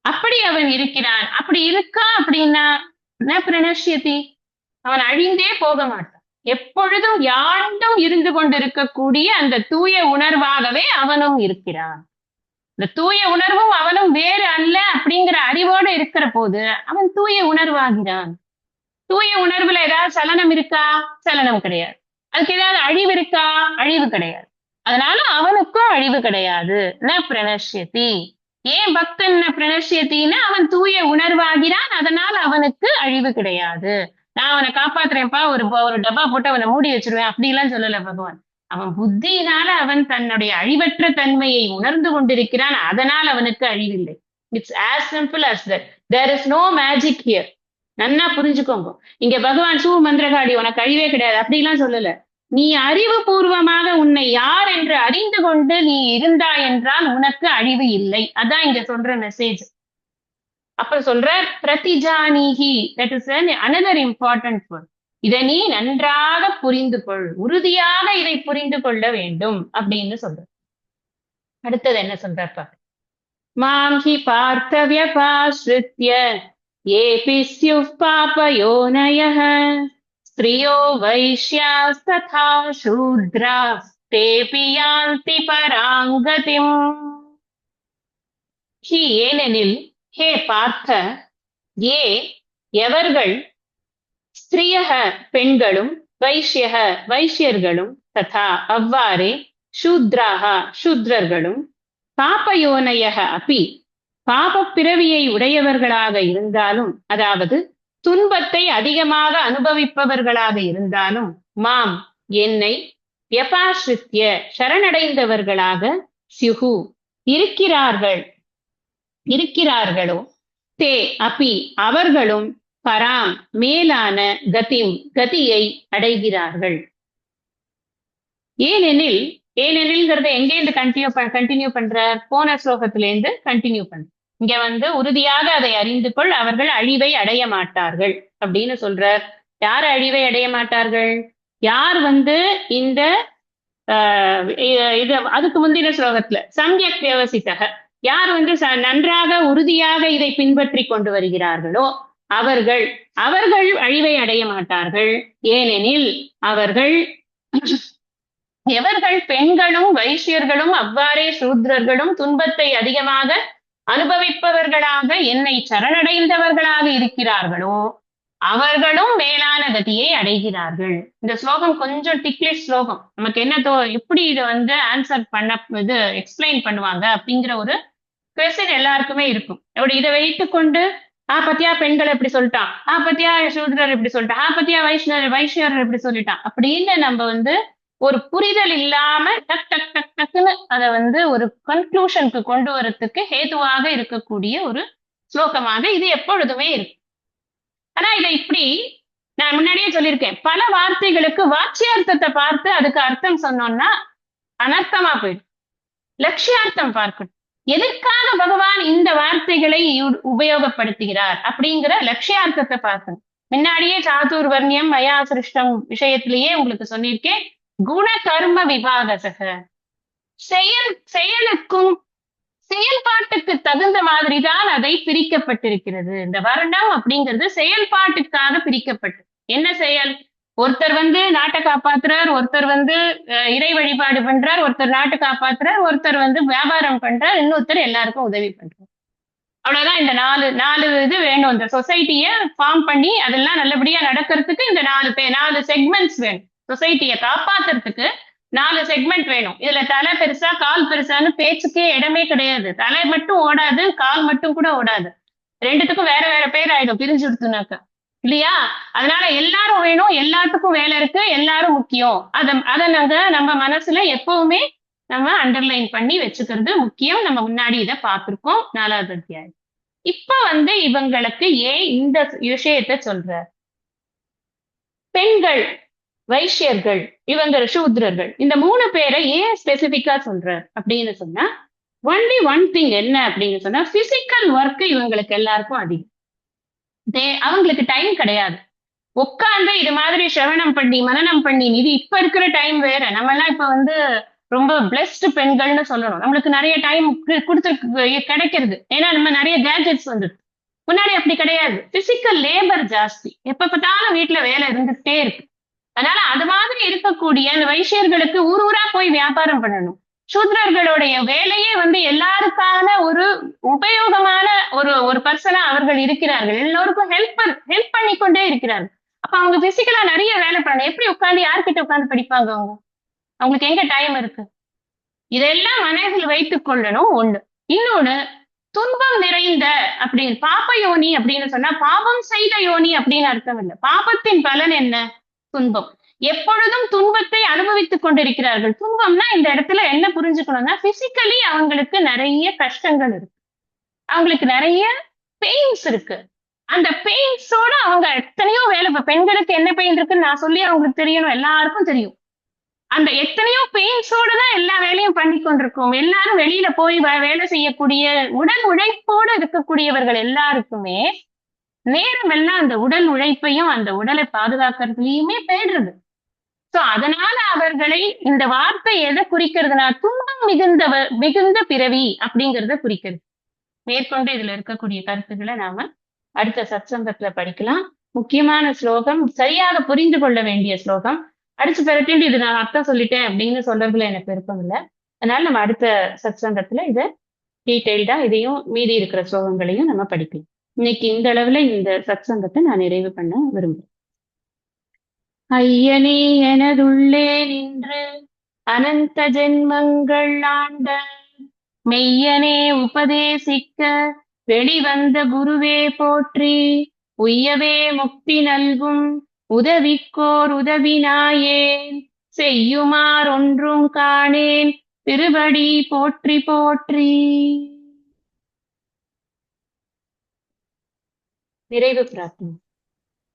அப்படி அவன் இருக்கிறான். அப்படி இருக்கா அப்படின்னா பிரணஷ்யதி, அவன் அழிந்தே போக மாட்டான். எப்பொழுதும் யாண்டும் இருந்து கொண்டிருக்கக்கூடிய அந்த தூய உணர்வாகவே அவனும் இருக்கிறான். இந்த தூய உணர்வும் அவனும் வேறு அல்ல அப்படிங்கிற அறிவோடு இருக்கிற போது அவன் தூய உணர்வாகிறான். தூய உணர்வுல ஏதாவது சலனம் இருக்கா? சலனம் கிடையாது. அதுக்கு ஏதாவது அழிவு இருக்கா? அழிவு கிடையாது. அதனால அவனுக்கும் அழிவு கிடையாது. ந பிரணஷ்யதி. ஏன் பக்தன் பிரணஷ்யத்தின்னா அவன் தூய உணர்வாகிறான், அதனால அவனுக்கு அழிவு கிடையாது. நான் அவனை காப்பாத்துறேன்ப்பா, ஒரு டப்பா போட்டு அவனை மூடி வச்சிருவேன் அப்படி எல்லாம் சொல்லல பகவான். அவன் புத்தியினால அவன் தன்னுடைய அழிவற்ற தன்மையை உணர்ந்து கொண்டிருக்கிறான், அதனால் அவனுக்கு அழிவில்லை. It's as simple as that. There is no magic here. நன்னா புரிஞ்சுக்கோங்க. இங்க பகவான் சூ மந்திரகாடி உனக்கு அழிவே கிடையாது அப்படிலாம் சொல்லல. நீ அறிவுபூர்வமாக உன்னை யார் என்று அறிந்து கொண்டு நீ இருந்தாய் என்றால் உனக்கு அழிவு இல்லை. அதான் இங்க சொல்ற மெசேஜ். அப்ப சொல்ற பிரதிஜானீகி, that is another important word. இதை நீ நன்றாக புரிந்து கொள், உறுதியாக இதை புரிந்து கொள்ள வேண்டும் அப்படின்னு சொல்ற. அடுத்தது என்ன சொல்றப்ப, மாம் ஹி பார்த்த வியபாஸ்ருத்ய ஏபி ஸ்யுஃப் பாபயோனயः ஸ்திரியோ வைஷ்யாஸ்ததா சூத்ராஸ் தேபி யாந்தி பராங்கதிம். ஹி ஏனெனில், ஹே பார்த்த, ஏ எவர்கள், ஸ்திரியக பெண்களும், வைஷ்யக வைஷ்யர்களும், ததா அவ்வாறே, சூத்ராக சூத்ரர்களும், பாபயோனயக அப்பி பாப பிறவியை உடையவர்களாக இருந்தாலும், அதாவது துன்பத்தை அதிகமாக அனுபவிப்பவர்களாக இருந்தாலும், மாம் என்னை, வியபாஸ்ரித்ய சரணடைந்தவர்களாக, ஸ்யுஹு இருக்கிறார்களோ, தே அப்பி அவர்களும், பராம் மேலான, கதிம் கதியை அடைகிறார்கள். ஏனெனில், ஏனெனில்ங்கிறத எங்கேருந்து கண்டினியூ பண்றார்? போன ஸ்லோகத்திலேருந்து கண்டினியூ பண்ற. இங்க உறுதியாக அதை அறிந்து கொள், அவர்கள் அழிவை அடைய மாட்டார்கள் அப்படின்னு சொல்றார். யார் அழிவை அடைய மாட்டார்கள்? யார் இந்த இது அதுக்கு முந்தின ஸ்லோகத்துல சம்யக் வியவசித்தக, யார் நன்றாக உறுதியாக இதை பின்பற்றி கொண்டு வருகிறார்களோ அவர்கள் அழிவை அடைய மாட்டார்கள். ஏனெனில் அவர்கள் எவர்கள் பெண்களும் வைஷ்யர்களும் அவ்வாறே சூத்ரர்களும் துன்பத்தை அதிகமாக அனுபவிப்பவர்களாக என்னை சரணடைந்தவர்களாக இருக்கிறார்களோ அவர்களும் மேலான கதியை அடைகிறார்கள். இந்த ஸ்லோகம் கொஞ்சம் டிக்லிஷ் ஸ்லோகம். நமக்கு என்ன எப்படி இதை ஆன்சர் இது எக்ஸ்பிளைன் பண்ணுவாங்க அப்படிங்கிற ஒரு கொஸ்டின் எல்லாருக்குமே இருக்கும். இதை வைத்துக் கொண்டு பத்தியா பெண்கள் எப்படி சொல்லிட்டான், பத்தியா சூத்ரர் எப்படி சொல்லிட்டான், பத்தியா வைஷ்யர் எப்படி சொல்லிட்டான் அப்படின்னு நம்ம ஒரு புரிதல் இல்லாம டக் டக் டக் டக்குன்னு அதை ஒரு கன்க்ளூஷனுக்கு கொண்டு வரத்துக்கு ஹேதுவாக இருக்கக்கூடிய ஒரு ஸ்லோகமாக இது எப்பொழுதுமே இருக்கு. ஆனா இதை இப்படி நான் முன்னாடியே சொல்லியிருக்கேன், பல வார்த்தைகளுக்கு வாச்சியார்த்தத்தை பார்த்து அதுக்கு அர்த்தம் சொன்னோம்னா அனர்த்தமா போயிடும். லட்சியார்த்தம் பார்க்கணும். எதற்காக பகவான் இந்த வார்த்தைகளை உபயோகப்படுத்துகிறார் அப்படிங்கிற லட்சியார்த்தத்தை பார்க்கணும். முன்னாடியே சாதுர்வர்ணியம் மயா சிருஷ்டம் விஷயத்திலேயே உங்களுக்கு சொல்லியிருக்கேன், குண கர்ம விபாகசக, செயலுக்கும் செயல்பாட்டுக்கு தகுந்த மாதிரிதான் அதை பிரிக்கப்பட்டிருக்கிறது. இந்த வர்ணம் அப்படிங்கிறது செயல்பாட்டுக்காக பிரிக்கப்பட்டு, என்ன செயல்? ஒருத்தர் நாட்டை காப்பாத்துறார், ஒருத்தர் இறை வழிபாடு பண்றார், ஒருத்தர் நாட்டை காப்பாத்துறார், ஒருத்தர் வியாபாரம் பண்றார், இன்னொருத்தர் எல்லாருக்கும் உதவி பண்றார். அவ்வளவுதான். இந்த நாலு இது வேணும். இந்த சொசைட்டிய ஃபார்ம் பண்ணி அதெல்லாம் நல்லபடியா நடக்கிறதுக்கு இந்த நாலு செக்மெண்ட்ஸ் வேணும். சொசைட்டியை காப்பாத்துறதுக்கு 4 செக்மெண்ட் வேணும். இதுல தலை பெருசா கால் பெருசான்னு பேச்சுக்கே இடமே கிடையாது. தலை மட்டும் ஓடாது, கால் மட்டும் கூட ஓடாது. ரெண்டுத்துக்கும் வேற வேற பேர் ஆயிடும் பிரிஞ்சு கொடுத்துனாக்கா, இல்லையா? அதனால எல்லாரும் வேணும், எல்லாத்துக்கும் வேலை இருக்கு, எல்லாரும் முக்கியம். அதை நம்ம மனசுல எப்பவுமே நம்ம அண்டர்லைன் பண்ணி வச்சுக்கிறது முக்கியம். நம்ம முன்னாடி இதை பார்த்திருக்கோம் 4வது அத்தியாயம். இப்ப இவங்களுக்கு ஏன் இந்த விஷயத்த சொல்ற? பெண்கள், வைஷ்யர்கள், இவங்க சூத்ரர்கள், இந்த 3 பேரை ஏன் ஸ்பெசிபிக்கா சொல்ற அப்படின்னு சொன்னா, ஒன்லி ஒன் திங் என்ன அப்படின்னு சொன்னா, பிசிக்கல் ஒர்க் இவங்களுக்கு எல்லாருக்கும் அதிகம். அவங்களுக்கு டைம் கிடையாது. உட்கார்ந்து இது மாதிரி சிரவணம் பண்ணி மனனம் பண்ணி, இது இப்ப இருக்கிற டைம் வேற. நம்ம எல்லாம் இப்ப ரொம்ப பிளெஸ்டு பெண்கள்னு சொல்லணும். நம்மளுக்கு நிறைய டைம் கிடைக்கிறது. ஏன்னா நம்ம நிறைய கேஜெட்ஸ் வந்துருக்கு. முன்னாடி அப்படி கிடையாது. பிசிக்கல் லேபர் ஜாஸ்தி. எப்ப பார்த்தாலும் வீட்டுல வேலை இருந்துகிட்டே இருக்கு. அதனால அது மாதிரி இருக்கக்கூடிய அந்த வைஷ்யர்களுக்கு ஊரா போய் வியாபாரம் பண்ணணும். சூத்ரர்களுடைய வேலையே எல்லாருக்கான ஒரு உபயோகமான ஒரு பர்சனா அவர்கள் இருக்கிறார்கள். எல்லோருக்கும் ஹெல்ப் பண்ணிக்கொண்டே இருக்கிறார்கள். அப்ப அவங்க பிசிக்கலா நிறைய வேலை பண்ணணும். எப்படி உட்காந்து யார்கிட்ட உட்காந்து படிப்பாங்க? அவங்களுக்கு எங்க டைம் இருக்கு? இதெல்லாம் மனதில் வைத்துக் கொள்ளணும். ஒண்ணு. இன்னொன்னு, துன்பம் நிறைந்த அப்படின்னு பாப யோனி அப்படின்னு சொன்னா பாபம் செய்த யோனி அப்படின்னு அர்த்தம் இல்லை. பாபத்தின் பலன் என்ன? துன்பம். எப்பொழுதும் துன்பத்தை அனுபவித்துக் கொண்டிருக்கிறார்கள். துன்பம்னா இந்த இடத்துல என்ன புரிஞ்சுக்கணும்னா, பிசிக்கலி அவங்களுக்கு நிறைய கஷ்டங்கள் இருக்கு, அவங்களுக்கு நிறைய பெயின்ஸ் இருக்கு. அந்த பெயின்ஸோட அவங்க எத்தனையோ வேலை. இப்ப பெண்களுக்கு என்ன பெயின் இருக்குன்னு நான் சொல்லி அவங்களுக்கு தெரியணும், எல்லாருக்கும் தெரியும். அந்த எத்தனையோ பெயின்ஸோட தான் எல்லா வேலையும் பண்ணி கொண்டிருக்கோம். எல்லாரும் வெளியில போய் வேலை செய்யக்கூடிய உடல் உழைப்போடு இருக்கக்கூடியவர்கள் எல்லாருக்குமே நேரம் எல்லாம் அந்த உடல் உழைப்பையும் அந்த உடலை பாதுகாக்கிறதுலயுமே போயிடுறது. சோ அதனால அவர்களை இந்த வார்த்தை எதை குறிக்கிறதுனா துன்பம் மிகுந்த பிறவி அப்படிங்கறத குறிக்கிறது. மேற்கொண்டு இதுல இருக்கக்கூடிய கருத்துக்களை நாம அடுத்த சத்சங்கத்துல படிக்கலாம். முக்கியமான ஸ்லோகம், சரியாக புரிந்து கொள்ள வேண்டிய ஸ்லோகம். அடிச்சு பிறட்டிட்டு இது நான் அர்த்தம் சொல்லிட்டேன் அப்படின்னு சொல்றதுல எனக்கு விருப்பம் இல்லை. அதனால நம்ம அடுத்த சத்சங்கத்துல இதை டீட்டெயில்டா இதையும் மீதி இருக்கிற ஸ்லோகங்களையும் நம்ம படிக்கலாம். இன்னைக்கு இந்த அளவுல இந்த சத்சங்கத்தை நான் நிறைவு பண்ண விரும்புறேன். ஐயனே எனதுள்ளே நின்று அனந்த ஜென்மங்கள் ஆண்ட மெய்யனே உபதேசிக்க வெளிவந்த குருவே போற்றி. உய்யவே முக்தி நல்கும் உதவிக்கோர் உதவினாயேன் செய்யுமார் ஒன்றும் காணேன் திருவடி போற்றி போற்றி. நிறைவு பிரார்த்தனை.